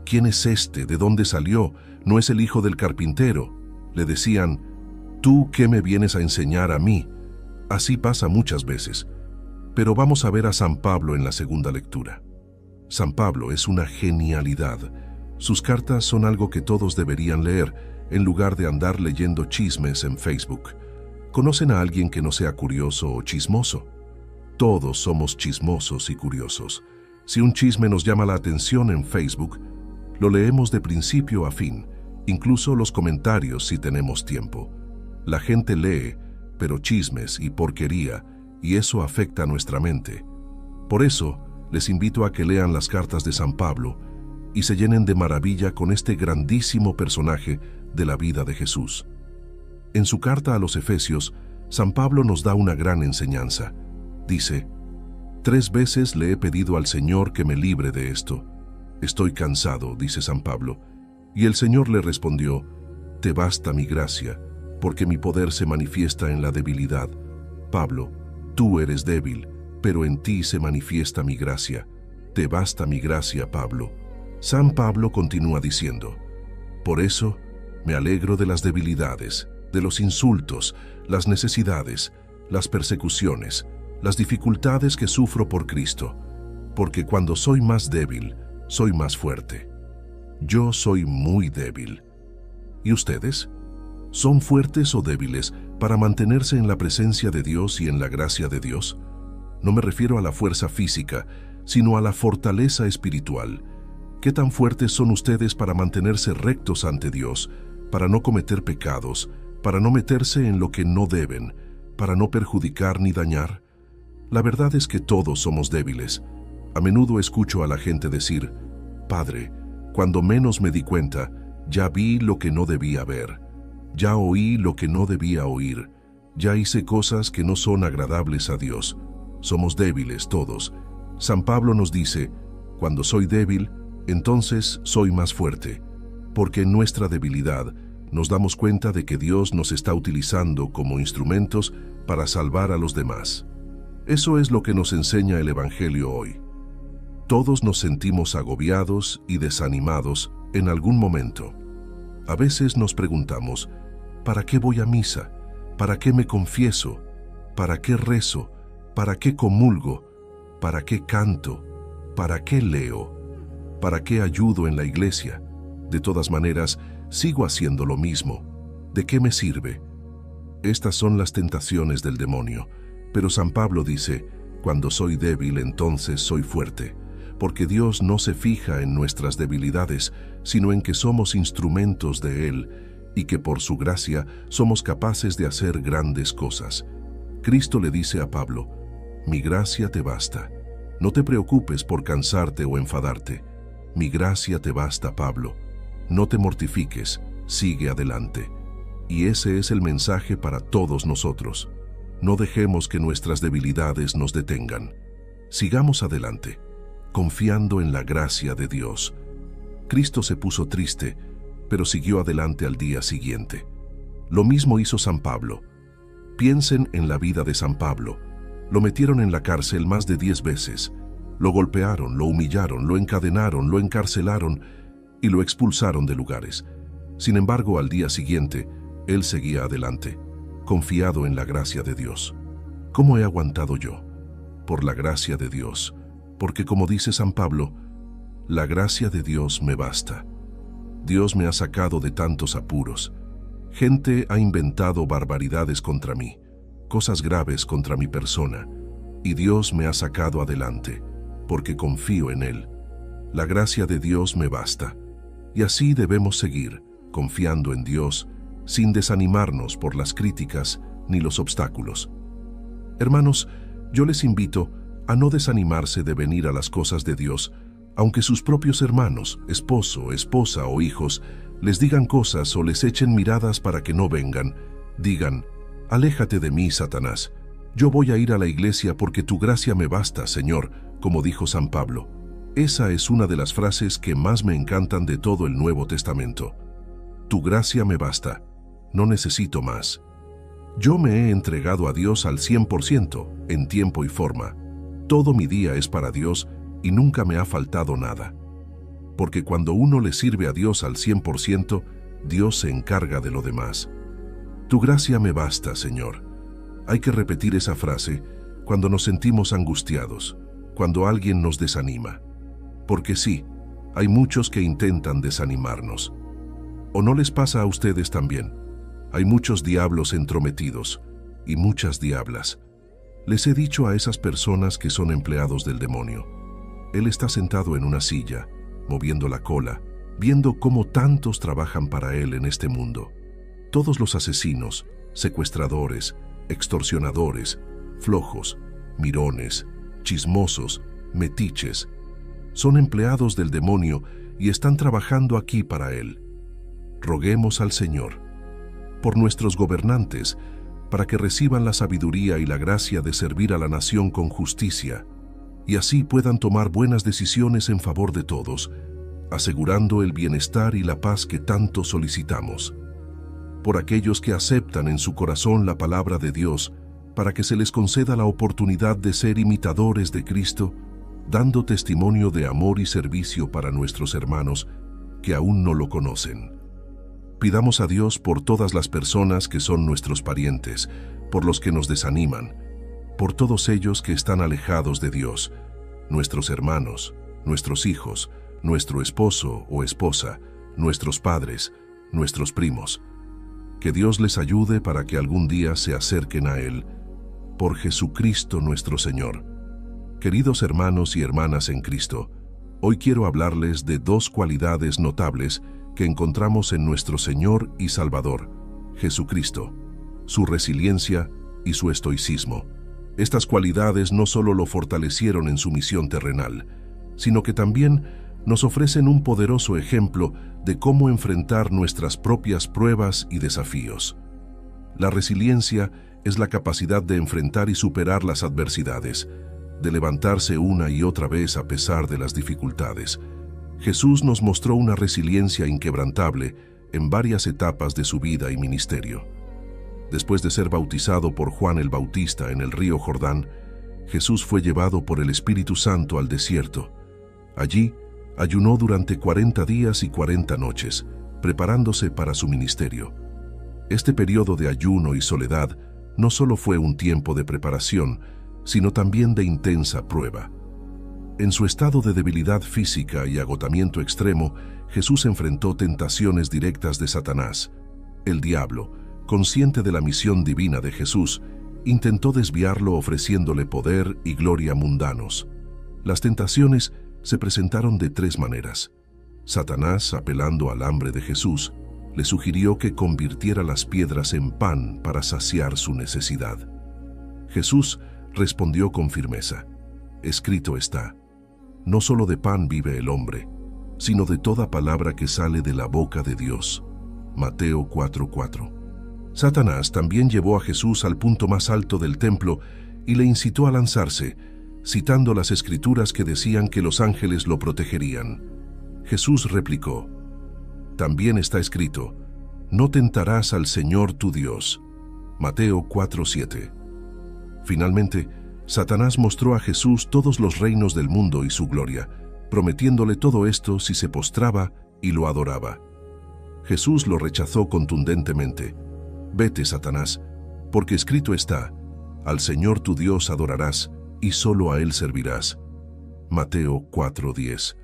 ¿Quién es este? ¿De dónde salió? ¿No es el hijo del carpintero? Le decían: ¿tú qué me vienes a enseñar a mí? Así pasa muchas veces. Pero vamos a ver a San Pablo en la segunda lectura. San Pablo es una genialidad. Sus cartas son algo que todos deberían leer, en lugar de andar leyendo chismes en Facebook. ¿Conocen a alguien que no sea curioso o chismoso? Todos somos chismosos y curiosos. Si un chisme nos llama la atención en Facebook, lo leemos de principio a fin, incluso los comentarios si tenemos tiempo. La gente lee, pero chismes y porquería, y eso afecta a nuestra mente. Por eso, les invito a que lean las cartas de San Pablo y se llenen de maravilla con este grandísimo personaje de la vida de Jesús. En su carta a los Efesios, San Pablo nos da una gran enseñanza. Dice: 3 veces le he pedido al Señor que me libre de esto. Estoy cansado, dice San Pablo. Y el Señor le respondió: te basta mi gracia, porque mi poder se manifiesta en la debilidad. Pablo, tú eres débil, pero en ti se manifiesta mi gracia. Te basta mi gracia, Pablo. San Pablo continúa diciendo: por eso me alegro de las debilidades, de los insultos, las necesidades, las persecuciones, las dificultades que sufro por Cristo, porque cuando soy más débil, soy más fuerte. Yo soy muy débil. ¿Y ustedes? ¿Son fuertes o débiles para mantenerse en la presencia de Dios y en la gracia de Dios? No me refiero a la fuerza física, sino a la fortaleza espiritual. ¿Qué tan fuertes son ustedes para mantenerse rectos ante Dios, para no cometer pecados, para no meterse en lo que no deben, para no perjudicar ni dañar? La verdad es que todos somos débiles. A menudo escucho a la gente decir: Padre, cuando menos me di cuenta, ya vi lo que no debía ver, ya oí lo que no debía oír, ya hice cosas que no son agradables a Dios. Somos débiles todos. San Pablo nos dice: cuando soy débil, entonces soy más fuerte, porque en nuestra debilidad nos damos cuenta de que Dios nos está utilizando como instrumentos para salvar a los demás. Eso es lo que nos enseña el Evangelio hoy. Todos nos sentimos agobiados y desanimados en algún momento. A veces nos preguntamos: ¿para qué voy a misa? ¿Para qué me confieso? ¿Para qué rezo? ¿Para qué comulgo? ¿Para qué canto? ¿Para qué leo? ¿Para qué ayudo en la iglesia? De todas maneras, sigo haciendo lo mismo. ¿De qué me sirve? Estas son las tentaciones del demonio. Pero San Pablo dice: cuando soy débil, entonces soy fuerte. Porque Dios no se fija en nuestras debilidades, sino en que somos instrumentos de Él y que por su gracia somos capaces de hacer grandes cosas. Cristo le dice a Pablo: mi gracia te basta. No te preocupes por cansarte o enfadarte. Mi gracia te basta, Pablo. No te mortifiques, sigue adelante. Y ese es el mensaje para todos nosotros. No dejemos que nuestras debilidades nos detengan. Sigamos adelante, confiando en la gracia de Dios. Cristo se puso triste, pero siguió adelante al día siguiente. Lo mismo hizo San Pablo. Piensen en la vida de San Pablo. Lo metieron en la cárcel más de 10 veces. Lo golpearon, lo humillaron, lo encadenaron, lo encarcelaron y lo expulsaron de lugares. Sin embargo, al día siguiente, él seguía adelante, confiado en la gracia de Dios. ¿Cómo he aguantado yo? Por la gracia de Dios, porque como dice San Pablo, la gracia de Dios me basta. Dios me ha sacado de tantos apuros. Gente ha inventado barbaridades contra mí, cosas graves contra mi persona, y Dios me ha sacado adelante, porque confío en Él. La gracia de Dios me basta, y así debemos seguir, confiando en Dios, sin desanimarnos por las críticas ni los obstáculos. Hermanos, yo les invito a no desanimarse de venir a las cosas de Dios, aunque sus propios hermanos, esposo, esposa o hijos les digan cosas o les echen miradas para que no vengan. Digan: aléjate de mí, Satanás. Yo voy a ir a la iglesia porque tu gracia me basta, Señor, como dijo San Pablo. Esa es una de las frases que más me encantan de todo el Nuevo Testamento. Tu gracia me basta. No necesito más. Yo me he entregado a Dios al 100%, en tiempo y forma. Todo mi día es para Dios y nunca me ha faltado nada. Porque cuando uno le sirve a Dios al 100%, Dios se encarga de lo demás. Tu gracia me basta, Señor. Hay que repetir esa frase cuando nos sentimos angustiados, cuando alguien nos desanima. Porque sí, hay muchos que intentan desanimarnos. ¿O no les pasa a ustedes también? Hay muchos diablos entrometidos y muchas diablas. Les he dicho a esas personas que son empleados del demonio. Él está sentado en una silla, moviendo la cola, viendo cómo tantos trabajan para él en este mundo. Todos los asesinos, secuestradores, extorsionadores, flojos, mirones, chismosos, metiches, son empleados del demonio y están trabajando aquí para él. Roguemos al Señor por nuestros gobernantes, para que reciban la sabiduría y la gracia de servir a la nación con justicia, y así puedan tomar buenas decisiones en favor de todos, asegurando el bienestar y la paz que tanto solicitamos. Por aquellos que aceptan en su corazón la palabra de Dios, para que se les conceda la oportunidad de ser imitadores de Cristo, dando testimonio de amor y servicio para nuestros hermanos que aún no lo conocen. Pidamos a Dios por todas las personas que son nuestros parientes, por los que nos desaniman, por todos ellos que están alejados de Dios, nuestros hermanos, nuestros hijos, nuestro esposo o esposa, nuestros padres, nuestros primos. Que Dios les ayude para que algún día se acerquen a Él, por Jesucristo nuestro Señor. Queridos hermanos y hermanas en Cristo, hoy quiero hablarles de dos cualidades notables que encontramos en nuestro Señor y Salvador, Jesucristo, su resiliencia y su estoicismo. Estas cualidades no solo lo fortalecieron en su misión terrenal, sino que también nos ofrecen un poderoso ejemplo de cómo enfrentar nuestras propias pruebas y desafíos. La resiliencia es la capacidad de enfrentar y superar las adversidades, de levantarse una y otra vez a pesar de las dificultades. Jesús nos mostró una resiliencia inquebrantable en varias etapas de su vida y ministerio. Después de ser bautizado por Juan el Bautista en el río Jordán, Jesús fue llevado por el Espíritu Santo al desierto. Allí, ayunó durante 40 días y 40 noches, preparándose para su ministerio. Este periodo de ayuno y soledad no solo fue un tiempo de preparación, sino también de intensa prueba. En su estado de debilidad física y agotamiento extremo, Jesús enfrentó tentaciones directas de Satanás. El diablo, consciente de la misión divina de Jesús, intentó desviarlo ofreciéndole poder y gloria mundanos. Las tentaciones se presentaron de tres maneras. Satanás, apelando al hambre de Jesús, le sugirió que convirtiera las piedras en pan para saciar su necesidad. Jesús respondió con firmeza: escrito está, no solo de pan vive el hombre, sino de toda palabra que sale de la boca de Dios. Mateo 4:4. Satanás también llevó a Jesús al punto más alto del templo y le incitó a lanzarse, citando las escrituras que decían que los ángeles lo protegerían. Jesús replicó: también está escrito, no tentarás al Señor tu Dios. Mateo 4:7. Finalmente, Satanás mostró a Jesús todos los reinos del mundo y su gloria, prometiéndole todo esto si se postraba y lo adoraba. Jesús lo rechazó contundentemente: vete, Satanás, porque escrito está, al Señor tu Dios adorarás y solo a Él servirás. Mateo 4:10.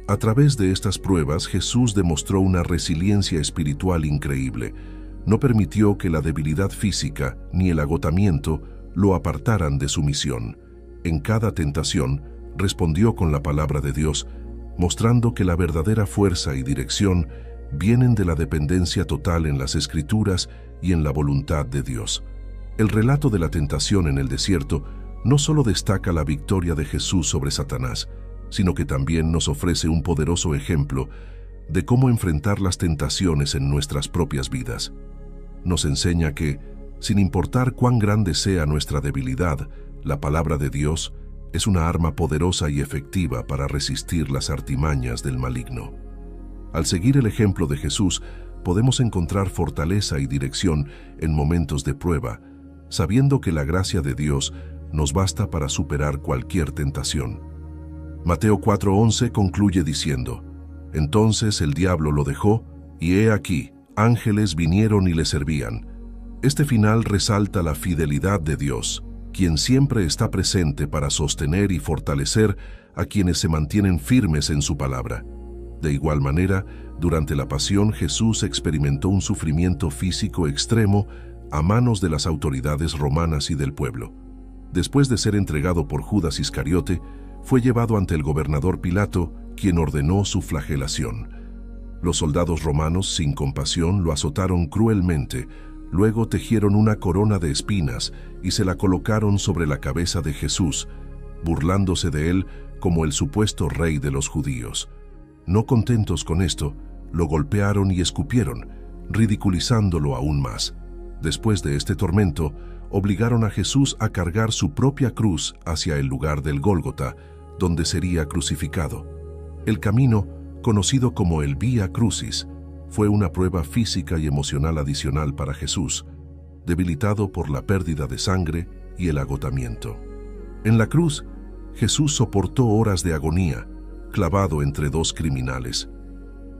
A través de estas pruebas, Jesús demostró una resiliencia espiritual increíble. No permitió que la debilidad física ni el agotamiento lo apartaran de su misión. En cada tentación, respondió con la palabra de Dios, mostrando que la verdadera fuerza y dirección vienen de la dependencia total en las Escrituras y en la voluntad de Dios. El relato de la tentación en el desierto no solo destaca la victoria de Jesús sobre Satanás, sino que también nos ofrece un poderoso ejemplo de cómo enfrentar las tentaciones en nuestras propias vidas. Nos enseña que, sin importar cuán grande sea nuestra debilidad, la palabra de Dios es una arma poderosa y efectiva para resistir las artimañas del maligno. Al seguir el ejemplo de Jesús, podemos encontrar fortaleza y dirección en momentos de prueba, sabiendo que la gracia de Dios nos basta para superar cualquier tentación. Mateo 4:11 concluye diciendo: entonces el diablo lo dejó, y he aquí, ángeles vinieron y le servían. Este final resalta la fidelidad de Dios, quien siempre está presente para sostener y fortalecer a quienes se mantienen firmes en su palabra. De igual manera, durante la pasión Jesús experimentó un sufrimiento físico extremo a manos de las autoridades romanas y del pueblo. Después de ser entregado por Judas Iscariote, fue llevado ante el gobernador Pilato, quien ordenó su flagelación. Los soldados romanos, sin compasión, lo azotaron cruelmente, luego tejieron una corona de espinas y se la colocaron sobre la cabeza de Jesús, burlándose de él como el supuesto rey de los judíos. No contentos con esto, lo golpearon y escupieron, ridiculizándolo aún más. Después de este tormento, obligaron a Jesús a cargar su propia cruz hacia el lugar del Gólgota, donde sería crucificado. El camino, conocido como el Vía Crucis, fue una prueba física y emocional adicional para Jesús, debilitado por la pérdida de sangre y el agotamiento. En la cruz, Jesús soportó horas de agonía, clavado entre dos criminales.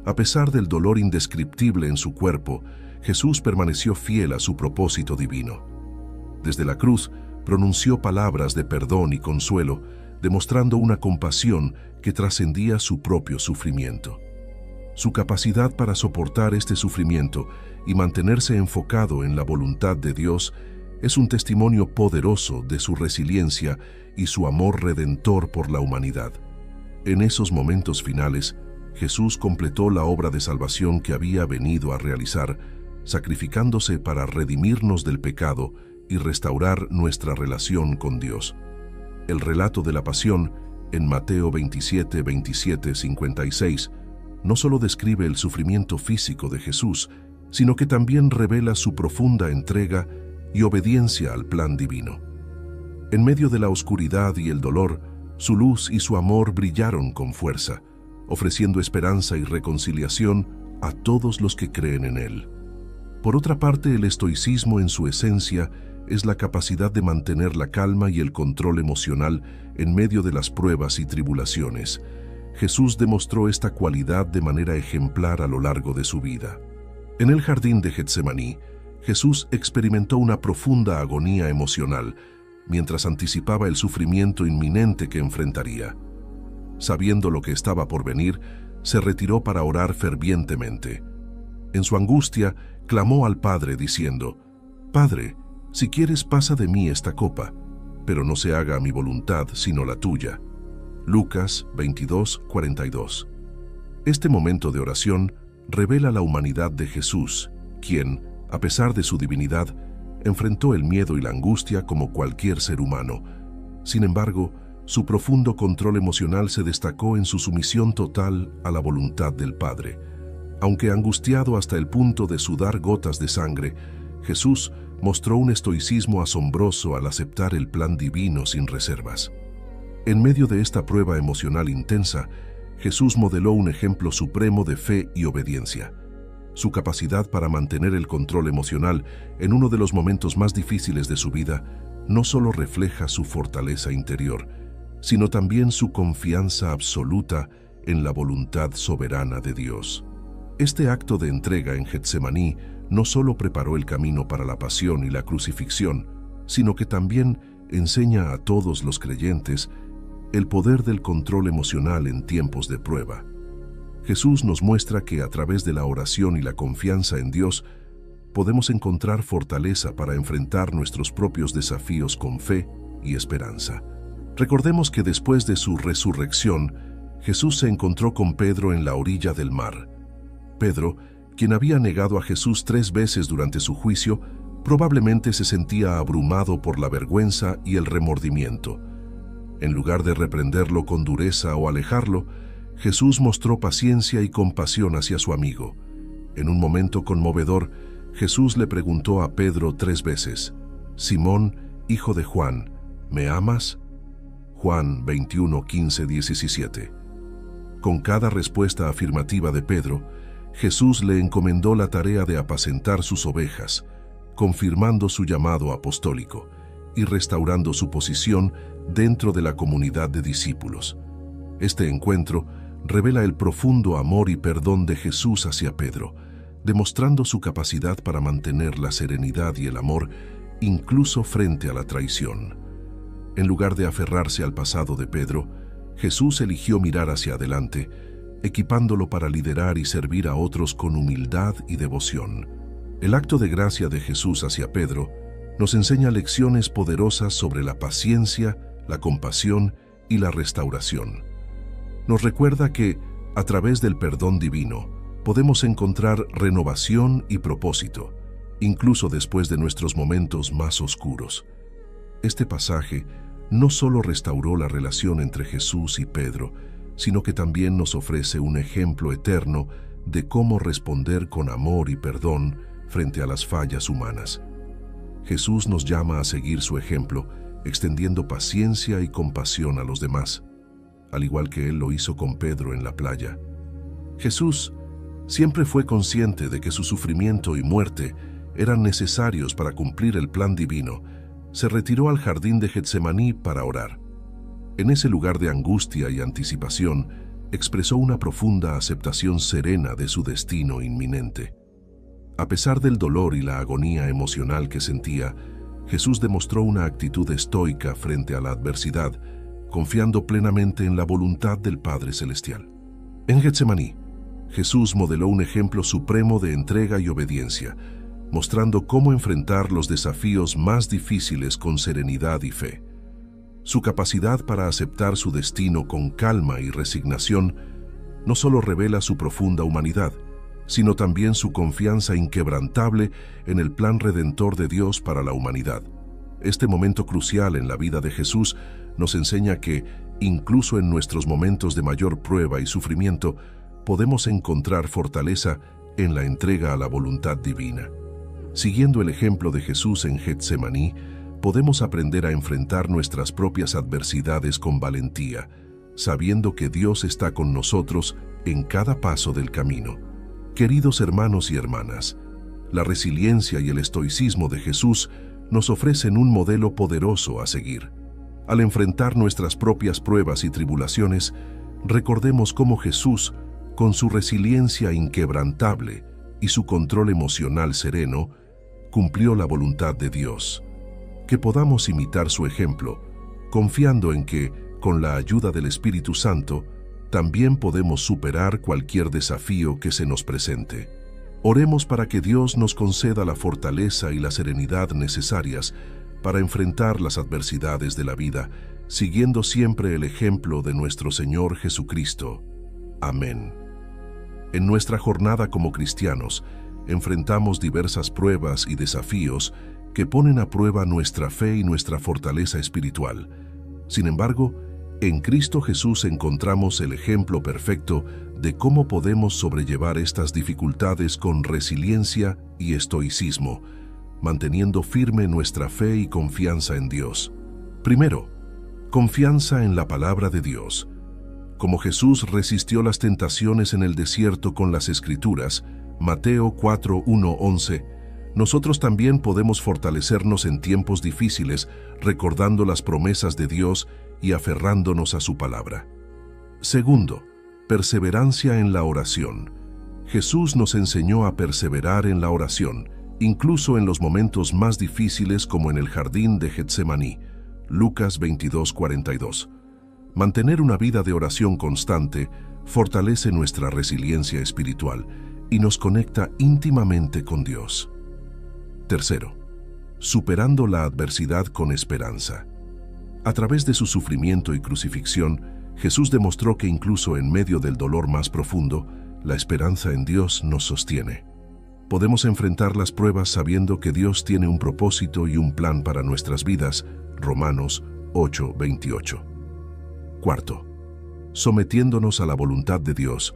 A pesar del dolor indescriptible en su cuerpo, Jesús permaneció fiel a su propósito divino. Desde la cruz, pronunció palabras de perdón y consuelo, demostrando una compasión que trascendía su propio sufrimiento. Su capacidad para soportar este sufrimiento y mantenerse enfocado en la voluntad de Dios es un testimonio poderoso de su resiliencia y su amor redentor por la humanidad. En esos momentos finales, Jesús completó la obra de salvación que había venido a realizar, sacrificándose para redimirnos del pecado y restaurar nuestra relación con Dios. El relato de la pasión, en Mateo 27, 27, 56, no solo describe el sufrimiento físico de Jesús, sino que también revela su profunda entrega y obediencia al plan divino. En medio de la oscuridad y el dolor, su luz y su amor brillaron con fuerza, ofreciendo esperanza y reconciliación a todos los que creen en él. Por otra parte, el estoicismo en su esencia es la capacidad de mantener la calma y el control emocional en medio de las pruebas y tribulaciones. Jesús demostró esta cualidad de manera ejemplar a lo largo de su vida. En el jardín de Getsemaní, Jesús experimentó una profunda agonía emocional mientras anticipaba el sufrimiento inminente que enfrentaría. Sabiendo lo que estaba por venir, se retiró para orar fervientemente. En su angustia, clamó al Padre diciendo: «Padre, si quieres pasa de mí esta copa, pero no se haga mi voluntad sino la tuya». Lucas 22, 42. Este momento de oración revela la humanidad de Jesús, quien, a pesar de su divinidad, enfrentó el miedo y la angustia como cualquier ser humano. Sin embargo, su profundo control emocional se destacó en su sumisión total a la voluntad del Padre. Aunque angustiado hasta el punto de sudar gotas de sangre, Jesús mostró un estoicismo asombroso al aceptar el plan divino sin reservas. En medio de esta prueba emocional intensa, Jesús modeló un ejemplo supremo de fe y obediencia. Su capacidad para mantener el control emocional en uno de los momentos más difíciles de su vida no solo refleja su fortaleza interior, sino también su confianza absoluta en la voluntad soberana de Dios. Este acto de entrega en Getsemaní no solo preparó el camino para la pasión y la crucifixión, sino que también enseña a todos los creyentes el poder del control emocional en tiempos de prueba. Jesús nos muestra que a través de la oración y la confianza en Dios podemos encontrar fortaleza para enfrentar nuestros propios desafíos con fe y esperanza. Recordemos que después de su resurrección, Jesús se encontró con Pedro en la orilla del mar. Pedro, quien había negado a Jesús 3 veces durante su juicio, probablemente se sentía abrumado por la vergüenza y el remordimiento. En lugar de reprenderlo con dureza o alejarlo, Jesús mostró paciencia y compasión hacia su amigo. En un momento conmovedor, Jesús le preguntó a Pedro 3 veces: «Simón, hijo de Juan, ¿me amas?». Juan 21, 15, 17. Con cada respuesta afirmativa de Pedro, Jesús le encomendó la tarea de apacentar sus ovejas, confirmando su llamado apostólico y restaurando su posición dentro de la comunidad de discípulos. Este encuentro revela el profundo amor y perdón de Jesús hacia Pedro, demostrando su capacidad para mantener la serenidad y el amor incluso frente a la traición. En lugar de aferrarse al pasado de Pedro, Jesús eligió mirar hacia adelante, equipándolo para liderar y servir a otros con humildad y devoción. El acto de gracia de Jesús hacia Pedro nos enseña lecciones poderosas sobre la paciencia, la compasión y la restauración. Nos recuerda que, a través del perdón divino, podemos encontrar renovación y propósito, incluso después de nuestros momentos más oscuros. Este pasaje no solo restauró la relación entre Jesús y Pedro, sino que también nos ofrece un ejemplo eterno de cómo responder con amor y perdón frente a las fallas humanas. Jesús nos llama a seguir su ejemplo, extendiendo paciencia y compasión a los demás, al igual que Él lo hizo con Pedro en la playa. Jesús siempre fue consciente de que su sufrimiento y muerte eran necesarios para cumplir el plan divino. Se retiró al jardín de Getsemaní para orar. En ese lugar de angustia y anticipación, expresó una profunda aceptación serena de su destino inminente. A pesar del dolor y la agonía emocional que sentía, Jesús demostró una actitud estoica frente a la adversidad, confiando plenamente en la voluntad del Padre Celestial. En Getsemaní, Jesús modeló un ejemplo supremo de entrega y obediencia, mostrando cómo enfrentar los desafíos más difíciles con serenidad y fe. Su capacidad para aceptar su destino con calma y resignación no solo revela su profunda humanidad, sino también su confianza inquebrantable en el plan redentor de Dios para la humanidad. Este momento crucial en la vida de Jesús nos enseña que, incluso en nuestros momentos de mayor prueba y sufrimiento, podemos encontrar fortaleza en la entrega a la voluntad divina. Siguiendo el ejemplo de Jesús en Getsemaní, podemos aprender a enfrentar nuestras propias adversidades con valentía, sabiendo que Dios está con nosotros en cada paso del camino. Queridos hermanos y hermanas, la resiliencia y el estoicismo de Jesús nos ofrecen un modelo poderoso a seguir. Al enfrentar nuestras propias pruebas y tribulaciones, recordemos cómo Jesús, con su resiliencia inquebrantable y su control emocional sereno, cumplió la voluntad de Dios. Que podamos imitar su ejemplo, confiando en que, con la ayuda del Espíritu Santo, también podemos superar cualquier desafío que se nos presente. Oremos para que Dios nos conceda la fortaleza y la serenidad necesarias para enfrentar las adversidades de la vida, siguiendo siempre el ejemplo de nuestro Señor Jesucristo. Amén. En nuestra jornada como cristianos, enfrentamos diversas pruebas y desafíos que ponen a prueba nuestra fe y nuestra fortaleza espiritual. Sin embargo, en Cristo Jesús encontramos el ejemplo perfecto de cómo podemos sobrellevar estas dificultades con resiliencia y estoicismo, manteniendo firme nuestra fe y confianza en Dios. Primero, confianza en la palabra de Dios. Como Jesús resistió las tentaciones en el desierto con las Escrituras, Mateo 4:1-11, nosotros también podemos fortalecernos en tiempos difíciles recordando las promesas de Dios y aferrándonos a su palabra. Segundo, perseverancia en la oración. Jesús nos enseñó a perseverar en la oración, incluso en los momentos más difíciles como en el jardín de Getsemaní, Lucas 22:42. Mantener una vida de oración constante fortalece nuestra resiliencia espiritual y nos conecta íntimamente con Dios. Tercero, superando la adversidad con esperanza. A través de su sufrimiento y crucifixión, Jesús demostró que incluso en medio del dolor más profundo, la esperanza en Dios nos sostiene. Podemos enfrentar las pruebas sabiendo que Dios tiene un propósito y un plan para nuestras vidas, Romanos 8:28. Cuarto, sometiéndonos a la voluntad de Dios,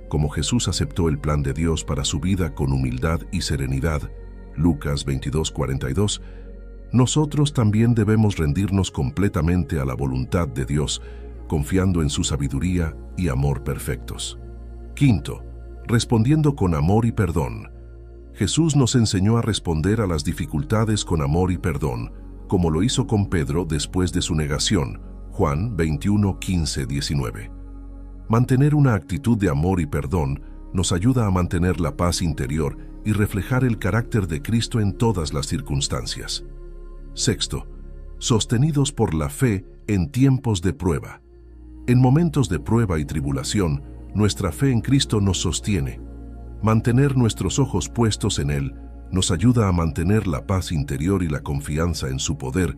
como Jesús aceptó el plan de Dios para su vida con humildad y serenidad, Lucas 22:42, nosotros también debemos rendirnos completamente a la voluntad de Dios, confiando en su sabiduría y amor perfectos. Quinto, respondiendo con amor y perdón. Jesús nos enseñó a responder a las dificultades con amor y perdón, como lo hizo con Pedro después de su negación, Juan 21:15-19. Mantener una actitud de amor y perdón nos ayuda a mantener la paz interior y reflejar el carácter de Cristo en todas las circunstancias. Sexto, sostenidos por la fe en tiempos de prueba. En momentos de prueba y tribulación, nuestra fe en Cristo nos sostiene. Mantener nuestros ojos puestos en Él nos ayuda a mantener la paz interior y la confianza en su poder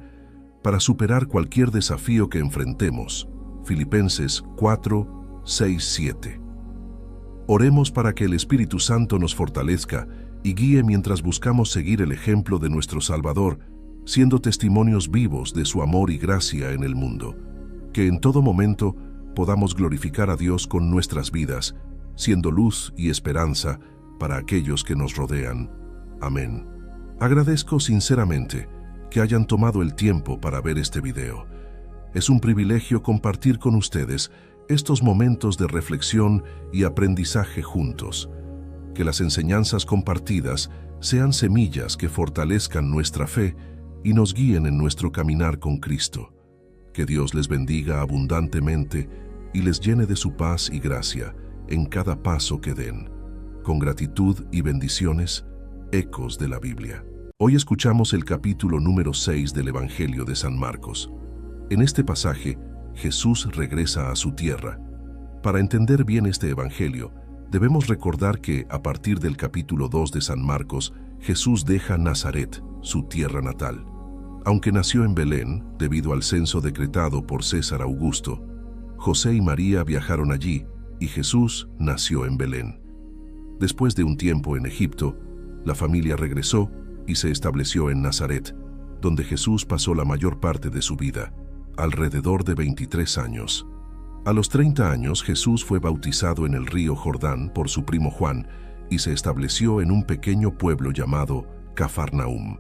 para superar cualquier desafío que enfrentemos. Filipenses 4, 6, 7. Oremos para que el Espíritu Santo nos fortalezca y guíe mientras buscamos seguir el ejemplo de nuestro Salvador, siendo testimonios vivos de su amor y gracia en el mundo. Que en todo momento podamos glorificar a Dios con nuestras vidas, siendo luz y esperanza para aquellos que nos rodean. Amén. Agradezco sinceramente que hayan tomado el tiempo para ver este video. Es un privilegio compartir con ustedes estos momentos de reflexión y aprendizaje juntos. Que las enseñanzas compartidas sean semillas que fortalezcan nuestra fe y nos guíen en nuestro caminar con Cristo. Que Dios les bendiga abundantemente y les llene de su paz y gracia en cada paso que den. Con gratitud y bendiciones, ecos de la Biblia. Hoy escuchamos el capítulo número 6 del Evangelio de San Marcos. En este pasaje, Jesús regresa a su tierra. Para entender bien este Evangelio, debemos recordar que, a partir del capítulo 2 de San Marcos, Jesús deja Nazaret, su tierra natal. Aunque nació en Belén, debido al censo decretado por César Augusto, José y María viajaron allí y Jesús nació en Belén. Después de un tiempo en Egipto, la familia regresó y se estableció en Nazaret, donde Jesús pasó la mayor parte de su vida, alrededor de 23 años. A los 30 años, Jesús fue bautizado en el río Jordán por su primo Juan y se estableció en un pequeño pueblo llamado Cafarnaúm.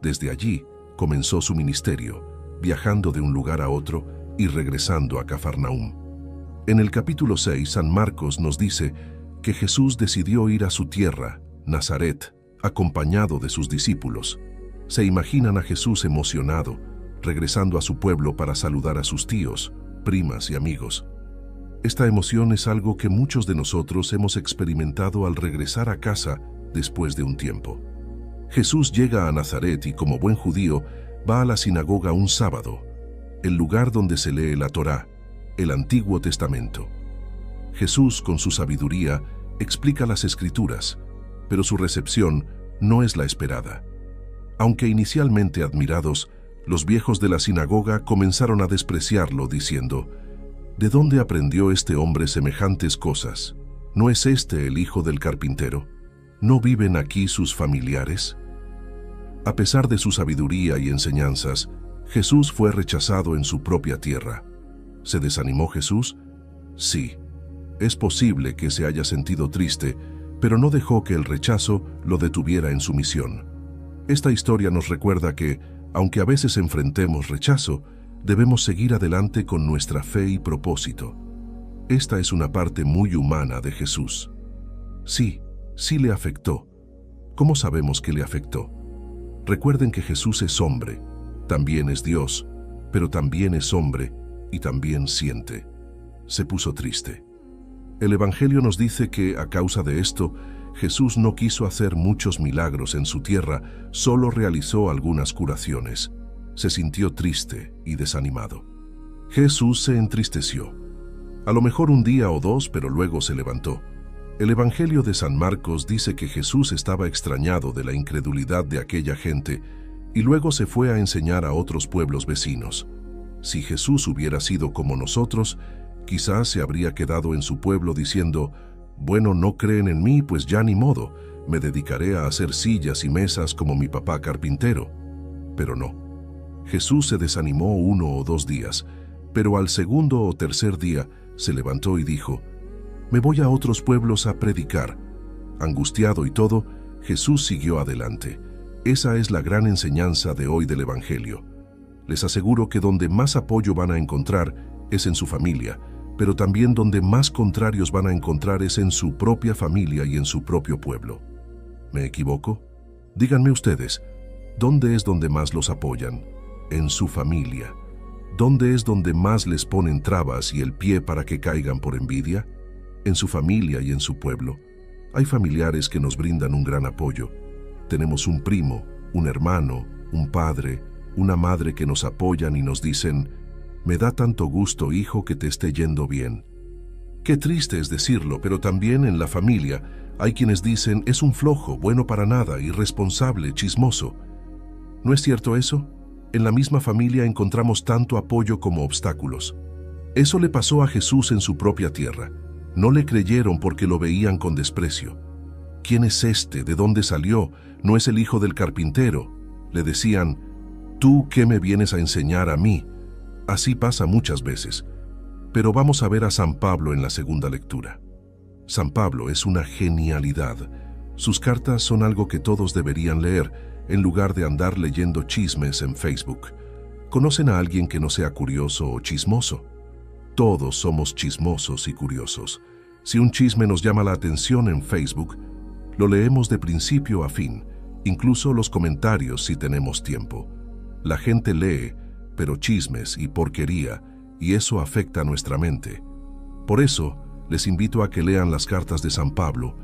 Desde allí comenzó su ministerio, viajando de un lugar a otro y regresando a Cafarnaúm. En el capítulo 6, San Marcos nos dice que Jesús decidió ir a su tierra, Nazaret, acompañado de sus discípulos. Se imaginan a Jesús emocionado, regresando a su pueblo para saludar a sus tíos, primas y amigos. Esta emoción es algo que muchos de nosotros hemos experimentado al regresar a casa después de un tiempo. Jesús llega a Nazaret y, como buen judío, va a la sinagoga un sábado, el lugar donde se lee la Torá, el Antiguo Testamento. Jesús, con su sabiduría, explica las Escrituras, pero su recepción no es la esperada. Aunque inicialmente admirados, los viejos de la sinagoga comenzaron a despreciarlo, diciendo: ¿De dónde aprendió este hombre semejantes cosas? ¿No es este el hijo del carpintero? ¿No viven aquí sus familiares? A pesar de su sabiduría y enseñanzas, Jesús fue rechazado en su propia tierra. ¿Se desanimó Jesús? Sí. Es posible que se haya sentido triste, pero no dejó que el rechazo lo detuviera en su misión. Esta historia nos recuerda que, aunque a veces enfrentemos rechazo, debemos seguir adelante con nuestra fe y propósito. Esta es una parte muy humana de Jesús. Sí le afectó. ¿Cómo sabemos que le afectó? Recuerden que Jesús es hombre, también es Dios, pero también es hombre y también siente. Se puso triste. El Evangelio nos dice que, a causa de esto, Jesús no quiso hacer muchos milagros en su tierra, solo realizó algunas curaciones. Se sintió triste y desanimado. Jesús se entristeció. A lo mejor un día o dos, pero luego se levantó. El Evangelio de San Marcos dice que Jesús estaba extrañado de la incredulidad de aquella gente y luego se fue a enseñar a otros pueblos vecinos. Si Jesús hubiera sido como nosotros, quizás se habría quedado en su pueblo diciendo: bueno, no creen en mí, pues ya ni modo, me dedicaré a hacer sillas y mesas como mi papá carpintero. Pero no. Jesús se desanimó 1 o 2 días, pero al segundo o tercer día se levantó y dijo: me voy a otros pueblos a predicar. Angustiado y todo, Jesús siguió adelante. Esa es la gran enseñanza de hoy del Evangelio. Les aseguro que donde más apoyo van a encontrar es en su familia, pero también donde más contrarios van a encontrar es en su propia familia y en su propio pueblo. ¿Me equivoco? Díganme ustedes, ¿dónde es donde más los apoyan? En su familia. ¿Dónde es donde más les ponen trabas y el pie para que caigan por envidia? En su familia y en su pueblo. Hay familiares que nos brindan un gran apoyo. Tenemos un primo, un hermano, un padre, una madre que nos apoyan y nos dicen, me da tanto gusto, hijo, que te esté yendo bien. Qué triste es decirlo, pero también en la familia hay quienes dicen, es un flojo, bueno para nada, irresponsable, chismoso. ¿No es cierto eso? En la misma familia encontramos tanto apoyo como obstáculos. Eso le pasó a Jesús en su propia tierra. No le creyeron porque lo veían con desprecio. ¿Quién es este? ¿De dónde salió? ¿No es el hijo del carpintero? Le decían, ¿tú qué me vienes a enseñar a mí? Así pasa muchas veces. Pero vamos a ver a San Pablo en la segunda lectura. San Pablo es una genialidad. Sus cartas son algo que todos deberían leer, en lugar de andar leyendo chismes en Facebook. ¿Conocen a alguien que no sea curioso o chismoso? Todos somos chismosos y curiosos. Si un chisme nos llama la atención en Facebook, lo leemos de principio a fin, incluso los comentarios si tenemos tiempo. La gente lee, pero chismes y porquería, y eso afecta a nuestra mente. Por eso, les invito a que lean las cartas de San Pablo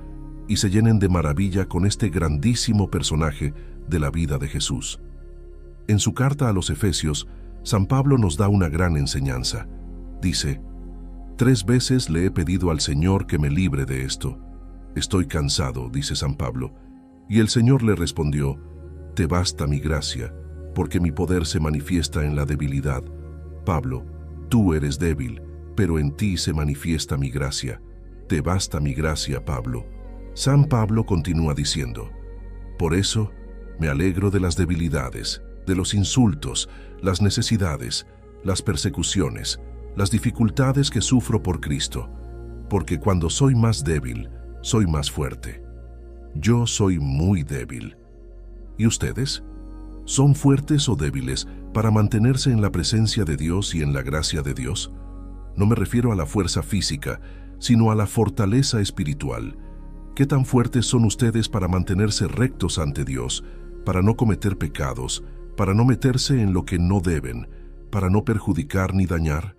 y se llenen de maravilla con este grandísimo personaje de la vida de Jesús. En su carta a los Efesios, San Pablo nos da una gran enseñanza. Dice, 3 veces le he pedido al Señor que me libre de esto. Estoy cansado, dice San Pablo. Y el Señor le respondió, te basta mi gracia, porque mi poder se manifiesta en la debilidad. Pablo, tú eres débil, pero en ti se manifiesta mi gracia. Te basta mi gracia, Pablo. San Pablo continúa diciendo, por eso me alegro de las debilidades, de los insultos, las necesidades, las persecuciones, las dificultades que sufro por Cristo, porque cuando soy más débil, soy más fuerte. Yo soy muy débil. ¿Y ustedes? ¿Son fuertes o débiles para mantenerse en la presencia de Dios y en la gracia de Dios? No me refiero a la fuerza física, sino a la fortaleza espiritual. ¿Qué tan fuertes son ustedes para mantenerse rectos ante Dios, para no cometer pecados, para no meterse en lo que no deben, para no perjudicar ni dañar?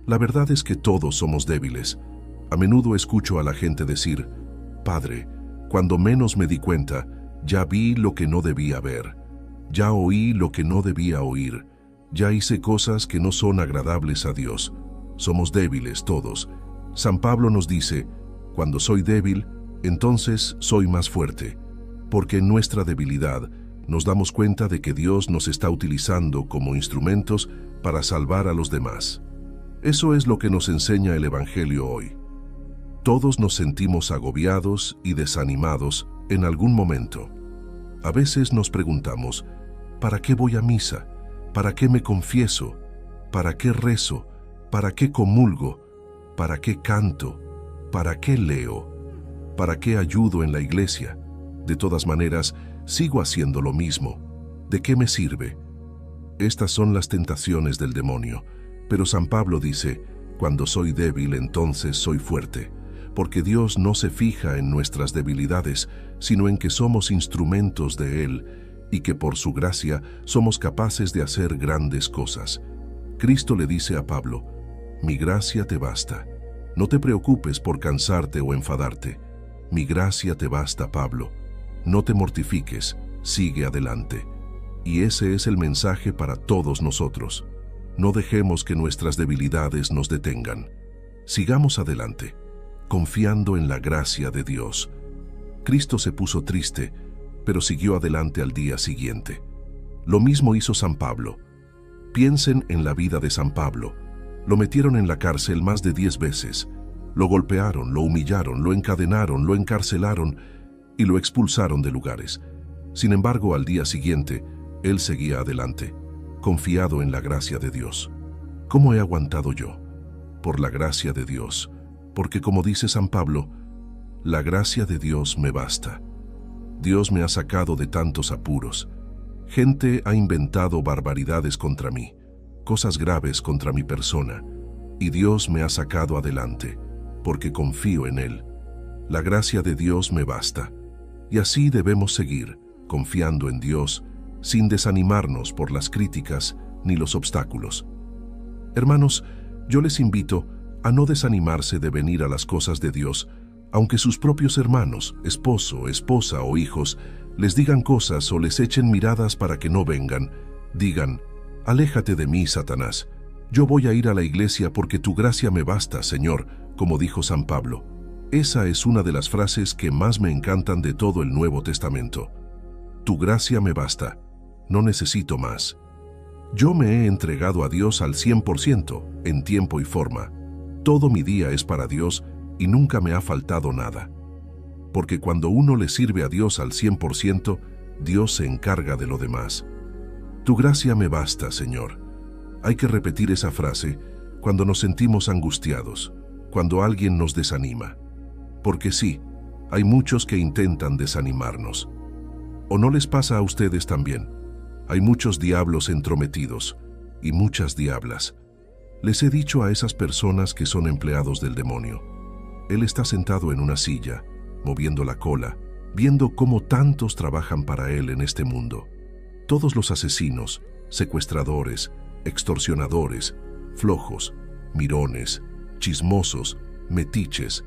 La verdad es que todos somos débiles. A menudo escucho a la gente decir, Padre, cuando menos me di cuenta, ya vi lo que no debía ver, ya oí lo que no debía oír, ya hice cosas que no son agradables a Dios. Somos débiles todos. San Pablo nos dice, cuando soy débil, entonces soy más fuerte, porque en nuestra debilidad nos damos cuenta de que Dios nos está utilizando como instrumentos para salvar a los demás. Eso es lo que nos enseña el Evangelio hoy. Todos nos sentimos agobiados y desanimados en algún momento. A veces nos preguntamos, ¿para qué voy a misa? ¿Para qué me confieso? ¿Para qué rezo? ¿Para qué comulgo? ¿Para qué canto? ¿Para qué leo? ¿Para qué ayudo en la iglesia? De todas maneras, sigo haciendo lo mismo. ¿De qué me sirve? Estas son las tentaciones del demonio. Pero San Pablo dice, cuando soy débil, entonces soy fuerte, porque Dios no se fija en nuestras debilidades, sino en que somos instrumentos de Él y que por su gracia somos capaces de hacer grandes cosas. Cristo le dice a Pablo, mi gracia te basta. No te preocupes por cansarte o enfadarte. Mi gracia te basta, Pablo. No te mortifiques, sigue adelante. Y ese es el mensaje para todos nosotros. No dejemos que nuestras debilidades nos detengan. Sigamos adelante, confiando en la gracia de Dios. Cristo se puso triste, pero siguió adelante al día siguiente. Lo mismo hizo San Pablo. Piensen en la vida de San Pablo. Lo metieron en la cárcel más de 10 veces. Lo golpearon, lo humillaron, lo encadenaron, lo encarcelaron y lo expulsaron de lugares. Sin embargo, al día siguiente, él seguía adelante, confiado en la gracia de Dios. ¿Cómo he aguantado yo? Por la gracia de Dios, porque como dice San Pablo, la gracia de Dios me basta. Dios me ha sacado de tantos apuros. Gente ha inventado barbaridades contra mí, cosas graves contra mi persona, y Dios me ha sacado adelante, porque confío en Él. La gracia de Dios me basta. Y así debemos seguir, confiando en Dios, sin desanimarnos por las críticas ni los obstáculos. Hermanos, yo les invito a no desanimarse de venir a las cosas de Dios, aunque sus propios hermanos, esposo, esposa o hijos les digan cosas o les echen miradas para que no vengan. Digan: «Aléjate de mí, Satanás. Yo voy a ir a la iglesia porque tu gracia me basta, Señor», como dijo San Pablo. Esa es una de las frases que más me encantan de todo el Nuevo Testamento. Tu gracia me basta. No necesito más. Yo me he entregado a Dios al 100%, en tiempo y forma. Todo mi día es para Dios y nunca me ha faltado nada. Porque cuando uno le sirve a Dios al 100%, Dios se encarga de lo demás. Tu gracia me basta, Señor. Hay que repetir esa frase cuando nos sentimos angustiados, cuando alguien nos desanima. Porque sí, hay muchos que intentan desanimarnos. ¿O no les pasa a ustedes también? Hay muchos diablos entrometidos y muchas diablas. Les he dicho a esas personas que son empleados del demonio. Él está sentado en una silla, moviendo la cola, viendo cómo tantos trabajan para él en este mundo. Todos los asesinos, secuestradores, extorsionadores, flojos, mirones, chismosos, metiches,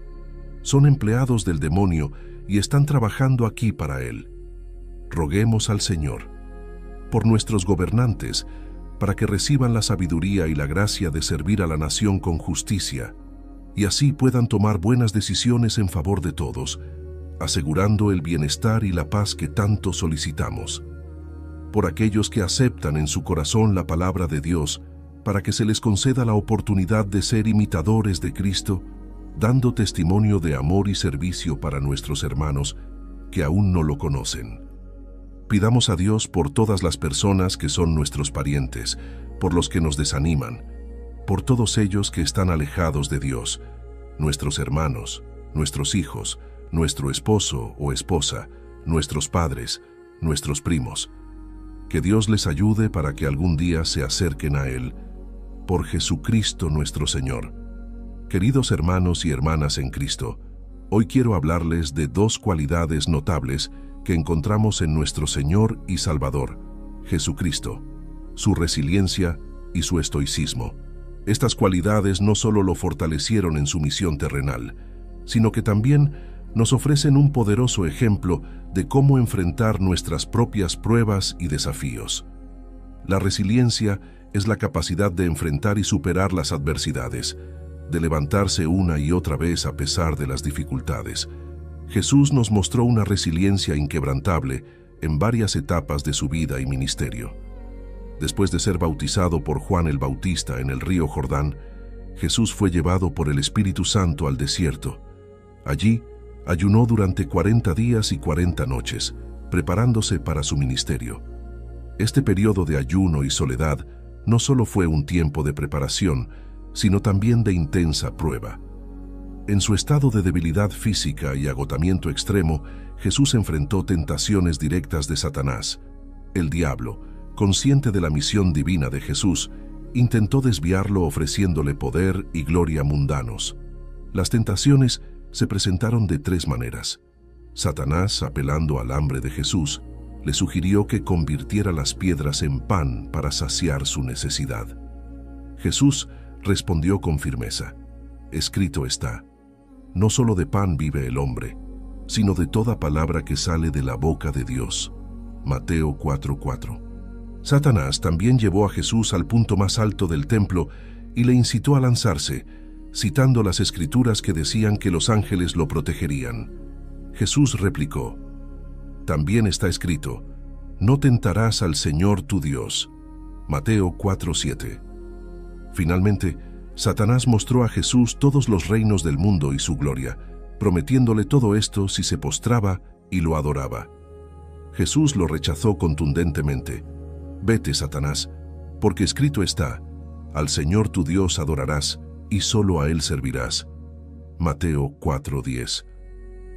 son empleados del demonio y están trabajando aquí para él. Roguemos al Señor por nuestros gobernantes, para que reciban la sabiduría y la gracia de servir a la nación con justicia, y así puedan tomar buenas decisiones en favor de todos, asegurando el bienestar y la paz que tanto solicitamos. Por aquellos que aceptan en su corazón la palabra de Dios, para que se les conceda la oportunidad de ser imitadores de Cristo, dando testimonio de amor y servicio para nuestros hermanos que aún no lo conocen. Pidamos a Dios por todas las personas que son nuestros parientes, por los que nos desaniman, por todos ellos que están alejados de Dios, nuestros hermanos, nuestros hijos, nuestro esposo o esposa, nuestros padres, nuestros primos. Que Dios les ayude para que algún día se acerquen a Él, por Jesucristo nuestro Señor. Queridos hermanos y hermanas en Cristo, hoy quiero hablarles de dos cualidades notables que encontramos en nuestro Señor y Salvador, Jesucristo: su resiliencia y su estoicismo. Estas cualidades no solo lo fortalecieron en su misión terrenal, sino que también nos ofrecen un poderoso ejemplo de cómo enfrentar nuestras propias pruebas y desafíos. La resiliencia es la capacidad de enfrentar y superar las adversidades, de levantarse una y otra vez a pesar de las dificultades. Jesús nos mostró una resiliencia inquebrantable en varias etapas de su vida y ministerio. Después de ser bautizado por Juan el Bautista en el río Jordán, Jesús fue llevado por el Espíritu Santo al desierto. Allí, ayunó durante 40 días y 40 noches, preparándose para su ministerio. Este periodo de ayuno y soledad no solo fue un tiempo de preparación, sino también de intensa prueba. En su estado de debilidad física y agotamiento extremo, Jesús enfrentó tentaciones directas de Satanás. El diablo, consciente de la misión divina de Jesús, intentó desviarlo ofreciéndole poder y gloria mundanos. Las tentaciones se presentaron de tres maneras. Satanás, apelando al hambre de Jesús, le sugirió que convirtiera las piedras en pan para saciar su necesidad. Jesús respondió con firmeza: escrito está, no solo de pan vive el hombre, sino de toda palabra que sale de la boca de Dios. Mateo 4:4. Satanás también llevó a Jesús al punto más alto del templo y le incitó a lanzarse, citando las escrituras que decían que los ángeles lo protegerían. Jesús replicó: también está escrito, no tentarás al Señor tu Dios. Mateo 4:7. Finalmente, Satanás mostró a Jesús todos los reinos del mundo y su gloria, prometiéndole todo esto si se postraba y lo adoraba. Jesús lo rechazó contundentemente: vete, Satanás, porque escrito está, al Señor tu Dios adorarás y solo a Él servirás. Mateo 4:10.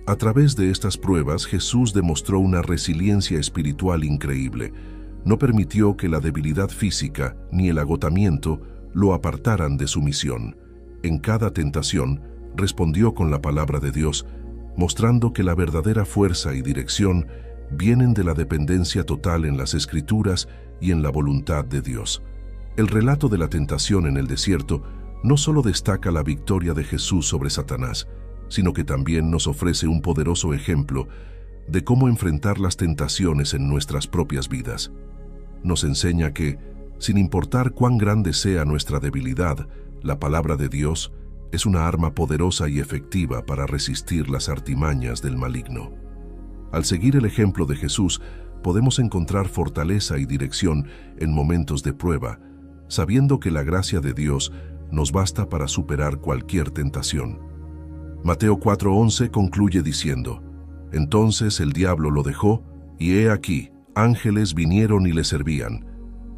A través de estas pruebas, Jesús demostró una resiliencia espiritual increíble. No permitió que la debilidad física ni el agotamiento lo apartaran de su misión. En cada tentación, respondió con la palabra de Dios, mostrando que la verdadera fuerza y dirección vienen de la dependencia total en las Escrituras y en la voluntad de Dios. El relato de la tentación en el desierto no solo destaca la victoria de Jesús sobre Satanás, sino que también nos ofrece un poderoso ejemplo de cómo enfrentar las tentaciones en nuestras propias vidas. nos enseña que, sin importar cuán grande sea nuestra debilidad, la palabra de Dios es una arma poderosa y efectiva para resistir las artimañas del maligno. Al seguir el ejemplo de Jesús, podemos encontrar fortaleza y dirección en momentos de prueba, sabiendo que la gracia de Dios nos basta para superar cualquier tentación. Mateo 4:11 concluye diciendo: Entonces el diablo lo dejó, y he aquí, ángeles vinieron y le servían.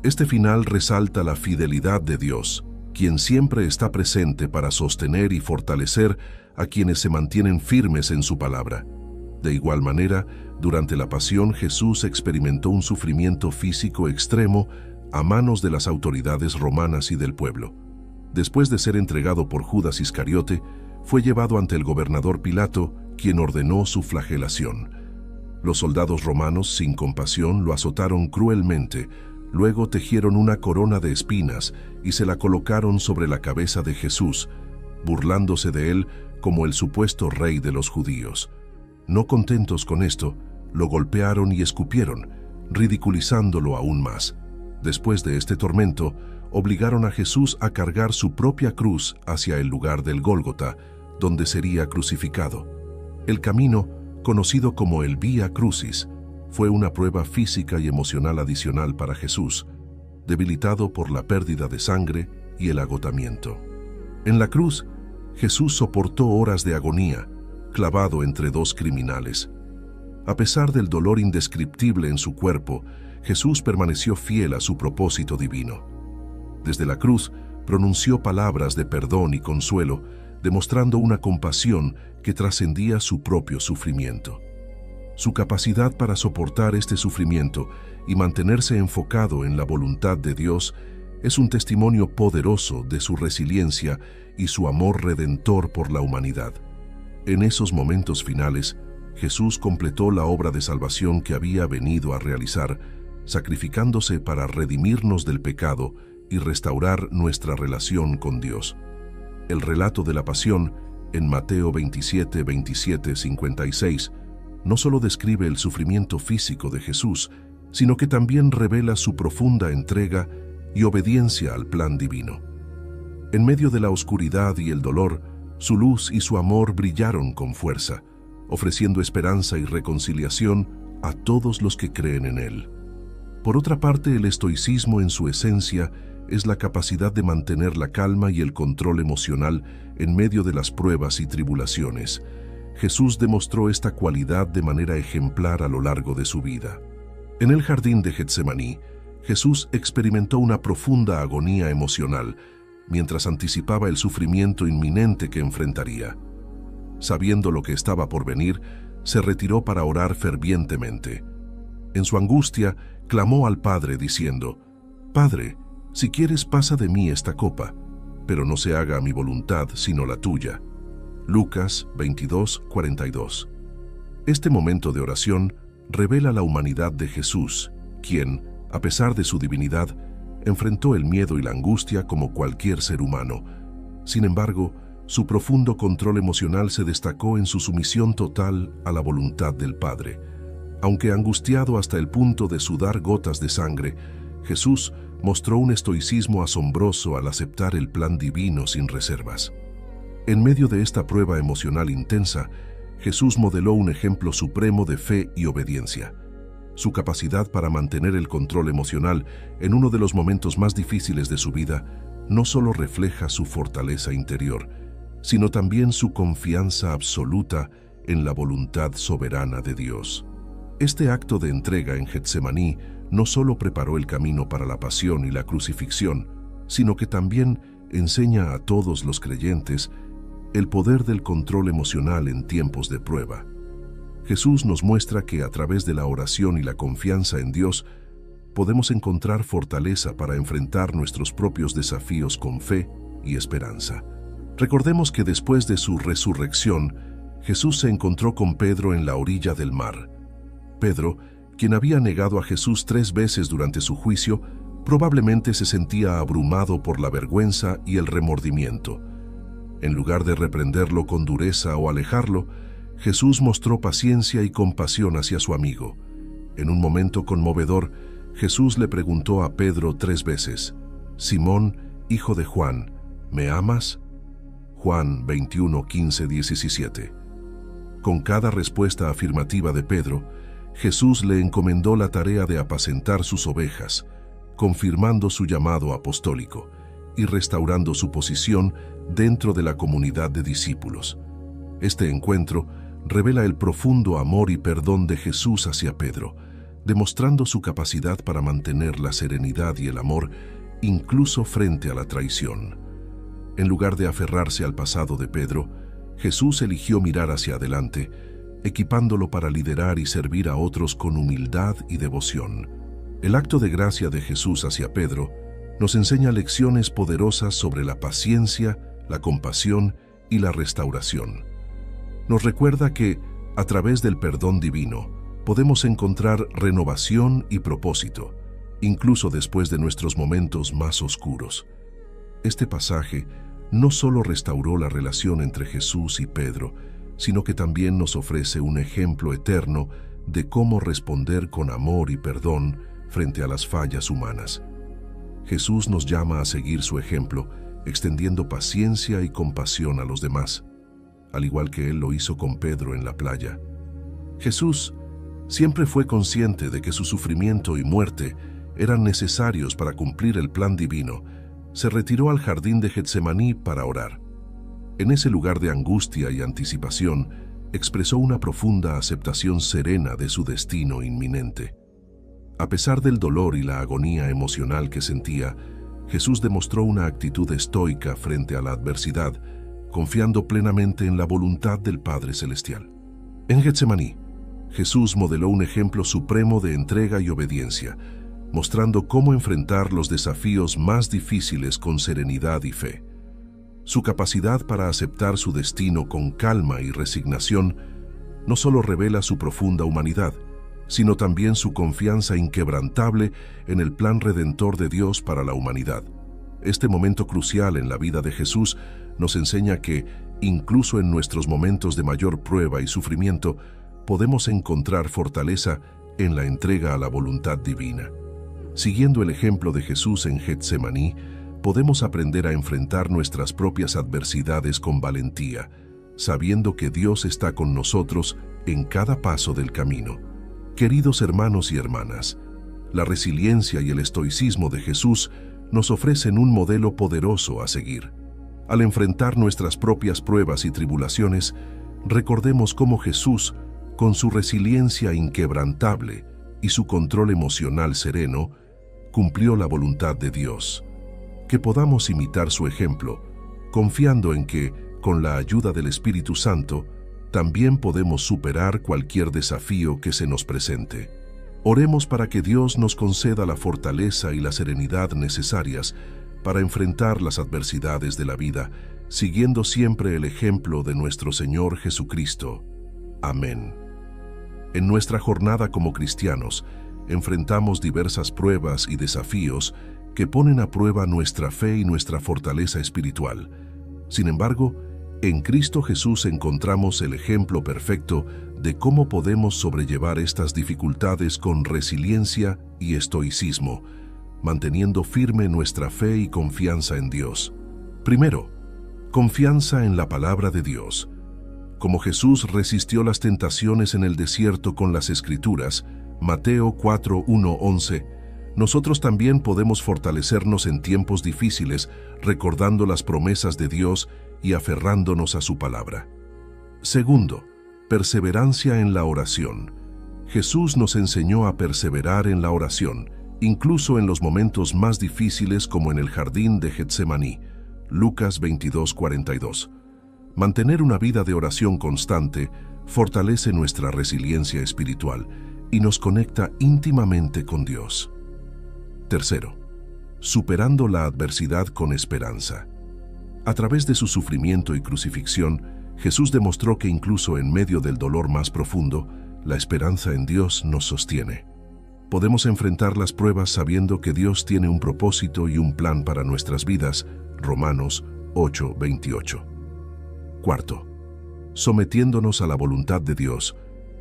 Este final resalta la fidelidad de Dios, quien siempre está presente para sostener y fortalecer a quienes se mantienen firmes en su palabra. De igual manera, durante la pasión Jesús experimentó un sufrimiento físico extremo a manos de las autoridades romanas y del pueblo. Después de ser entregado por Judas Iscariote, fue llevado ante el gobernador Pilato, quien ordenó su flagelación. Los soldados romanos, sin compasión, lo azotaron cruelmente. Luego tejieron una corona de espinas y se la colocaron sobre la cabeza de Jesús, burlándose de él como el supuesto rey de los judíos. No contentos con esto, lo golpearon y escupieron, ridiculizándolo aún más. Después de este tormento, obligaron a Jesús a cargar su propia cruz hacia el lugar del Gólgota, donde sería crucificado. El camino, conocido como el Vía Crucis, fue una prueba física y emocional adicional para Jesús, debilitado por la pérdida de sangre y el agotamiento. En la cruz, Jesús soportó horas de agonía, clavado entre dos criminales. A pesar del dolor indescriptible en su cuerpo, Jesús permaneció fiel a su propósito divino. Desde la cruz, pronunció palabras de perdón y consuelo, demostrando una compasión que trascendía su propio sufrimiento. Su capacidad para soportar este sufrimiento y mantenerse enfocado en la voluntad de Dios es un testimonio poderoso de su resiliencia y su amor redentor por la humanidad. En esos momentos finales, Jesús completó la obra de salvación que había venido a realizar, sacrificándose para redimirnos del pecado y restaurar nuestra relación con Dios. El relato de la pasión, en Mateo 27, 27, 56, no solo describe el sufrimiento físico de Jesús, sino que también revela su profunda entrega y obediencia al plan divino. En medio de la oscuridad y el dolor, su luz y su amor brillaron con fuerza, ofreciendo esperanza y reconciliación a todos los que creen en él. Por otra parte, el estoicismo en su esencia es la capacidad de mantener la calma y el control emocional en medio de las pruebas y tribulaciones. Jesús demostró esta cualidad de manera ejemplar a lo largo de su vida. En el jardín de Getsemaní, Jesús experimentó una profunda agonía emocional mientras anticipaba el sufrimiento inminente que enfrentaría. Sabiendo lo que estaba por venir, se retiró para orar fervientemente. En su angustia, clamó al Padre diciendo: «Padre, si quieres pasa de mí esta copa, pero no se haga mi voluntad sino la tuya». Lucas 22:42. Este momento de oración revela la humanidad de Jesús, quien, a pesar de su divinidad, enfrentó el miedo y la angustia como cualquier ser humano. Sin embargo, su profundo control emocional se destacó en su sumisión total a la voluntad del Padre. Aunque angustiado hasta el punto de sudar gotas de sangre, Jesús mostró un estoicismo asombroso al aceptar el plan divino sin reservas. En medio de esta prueba emocional intensa, Jesús modeló un ejemplo supremo de fe y obediencia. Su capacidad para mantener el control emocional en uno de los momentos más difíciles de su vida no solo refleja su fortaleza interior, sino también su confianza absoluta en la voluntad soberana de Dios. Este acto de entrega en Getsemaní no solo preparó el camino para la pasión y la crucifixión, sino que también enseña a todos los creyentes el poder del control emocional en tiempos de prueba. Jesús nos muestra que a través de la oración y la confianza en Dios podemos encontrar fortaleza para enfrentar nuestros propios desafíos con fe y esperanza. Recordemos que después de su resurrección, Jesús se encontró con Pedro en la orilla del mar. Pedro, quien había negado a Jesús 3 veces durante su juicio, probablemente se sentía abrumado por la vergüenza y el remordimiento. En lugar de reprenderlo con dureza o alejarlo, Jesús mostró paciencia y compasión hacia su amigo. En un momento conmovedor, Jesús le preguntó a Pedro 3 veces, «Simón, hijo de Juan, ¿me amas?». Juan 21, 15, 17. Con cada respuesta afirmativa de Pedro, Jesús le encomendó la tarea de apacentar sus ovejas, confirmando su llamado apostólico y restaurando su posición dentro de la comunidad de discípulos. Este encuentro revela el profundo amor y perdón de Jesús hacia Pedro, demostrando su capacidad para mantener la serenidad y el amor incluso frente a la traición. En lugar de aferrarse al pasado de Pedro, Jesús eligió mirar hacia adelante, equipándolo para liderar y servir a otros con humildad y devoción. El acto de gracia de Jesús hacia Pedro nos enseña lecciones poderosas sobre la paciencia, la compasión y la restauración. Nos recuerda que, a través del perdón divino, podemos encontrar renovación y propósito, incluso después de nuestros momentos más oscuros. Este pasaje no solo restauró la relación entre Jesús y Pedro, sino que también nos ofrece un ejemplo eterno de cómo responder con amor y perdón frente a las fallas humanas. Jesús nos llama a seguir su ejemplo, extendiendo paciencia y compasión a los demás, al igual que Él lo hizo con Pedro en la playa. Jesús siempre fue consciente de que su sufrimiento y muerte eran necesarios para cumplir el plan divino. Se retiró al jardín de Getsemaní para orar. En ese lugar de angustia y anticipación, expresó una profunda aceptación serena de su destino inminente. A pesar del dolor y la agonía emocional que sentía, Jesús demostró una actitud estoica frente a la adversidad, confiando plenamente en la voluntad del Padre Celestial. En Getsemaní, Jesús modeló un ejemplo supremo de entrega y obediencia, mostrando cómo enfrentar los desafíos más difíciles con serenidad y fe. Su capacidad para aceptar su destino con calma y resignación no solo revela su profunda humanidad, sino también su confianza inquebrantable en el plan redentor de Dios para la humanidad. Este momento crucial en la vida de Jesús nos enseña que, incluso en nuestros momentos de mayor prueba y sufrimiento, podemos encontrar fortaleza en la entrega a la voluntad divina. Siguiendo el ejemplo de Jesús en Getsemaní, podemos aprender a enfrentar nuestras propias adversidades con valentía, sabiendo que Dios está con nosotros en cada paso del camino. Queridos hermanos y hermanas, la resiliencia y el estoicismo de Jesús nos ofrecen un modelo poderoso a seguir. Al enfrentar nuestras propias pruebas y tribulaciones, recordemos cómo Jesús, con su resiliencia inquebrantable y su control emocional sereno, cumplió la voluntad de Dios. Que podamos imitar su ejemplo, confiando en que, con la ayuda del Espíritu Santo, también podemos superar cualquier desafío que se nos presente. Oremos para que Dios nos conceda la fortaleza y la serenidad necesarias para enfrentar las adversidades de la vida, siguiendo siempre el ejemplo de nuestro Señor Jesucristo. Amén. En nuestra jornada como cristianos, enfrentamos diversas pruebas y desafíos que ponen a prueba nuestra fe y nuestra fortaleza espiritual. Sin embargo, en Cristo Jesús encontramos el ejemplo perfecto de cómo podemos sobrellevar estas dificultades con resiliencia y estoicismo, manteniendo firme nuestra fe y confianza en Dios. Primero, confianza en la palabra de Dios. Como Jesús resistió las tentaciones en el desierto con las Escrituras, Mateo 4, 1, 11, nosotros también podemos fortalecernos en tiempos difíciles recordando las promesas de Dios y aferrándonos a su palabra. Segundo, perseverancia en la oración. Jesús nos enseñó a perseverar en la oración, incluso en los momentos más difíciles como en el jardín de Getsemaní, Lucas 22, 42. Mantener una vida de oración constante fortalece nuestra resiliencia espiritual y nos conecta íntimamente con Dios. Tercero, superando la adversidad con esperanza. A través de su sufrimiento y crucifixión, Jesús demostró que incluso en medio del dolor más profundo, la esperanza en Dios nos sostiene. Podemos enfrentar las pruebas sabiendo que Dios tiene un propósito y un plan para nuestras vidas, Romanos 8, 28. Cuarto, sometiéndonos a la voluntad de Dios.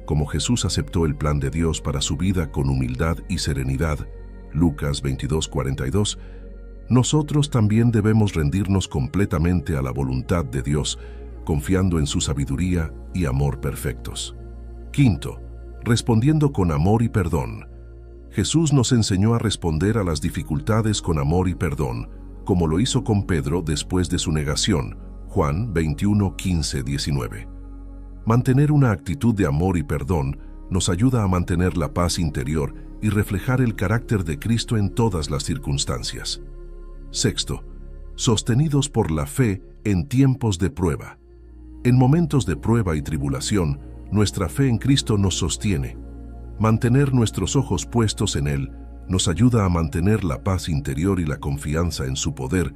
Como Jesús aceptó el plan de Dios para su vida con humildad y serenidad, Lucas 22:42, nosotros también debemos rendirnos completamente a la voluntad de Dios, confiando en su sabiduría y amor perfectos. Quinto, respondiendo con amor y perdón. Jesús nos enseñó a responder a las dificultades con amor y perdón, como lo hizo con Pedro después de su negación, Juan 21:15-19. Mantener una actitud de amor y perdón nos ayuda a mantener la paz interior y reflejar el carácter de Cristo en todas las circunstancias. Sexto, sostenidos por la fe en tiempos de prueba. En momentos de prueba y tribulación, nuestra fe en Cristo nos sostiene. Mantener nuestros ojos puestos en Él nos ayuda a mantener la paz interior y la confianza en su poder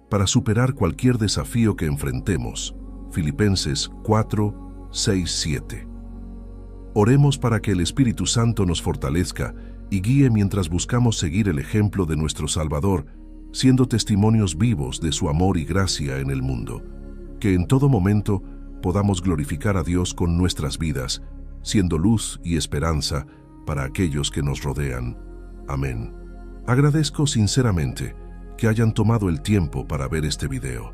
para superar cualquier desafío que enfrentemos. Filipenses 4:6-7. Oremos para que el Espíritu Santo nos fortalezca y guíe mientras buscamos seguir el ejemplo de nuestro Salvador, siendo testimonios vivos de su amor y gracia en el mundo. Que en todo momento podamos glorificar a Dios con nuestras vidas, siendo luz y esperanza para aquellos que nos rodean. Amén. Agradezco sinceramente que hayan tomado el tiempo para ver este video.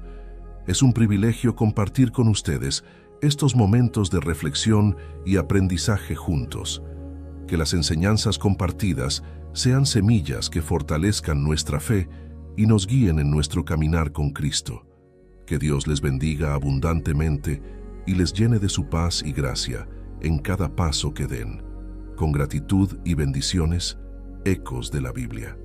Es un privilegio compartir con ustedes estos momentos de reflexión y aprendizaje juntos. Que las enseñanzas compartidas sean semillas que fortalezcan nuestra fe y nos guíen en nuestro caminar con Cristo. Que Dios les bendiga abundantemente y les llene de su paz y gracia en cada paso que den. Con gratitud y bendiciones, Ecos de la Biblia.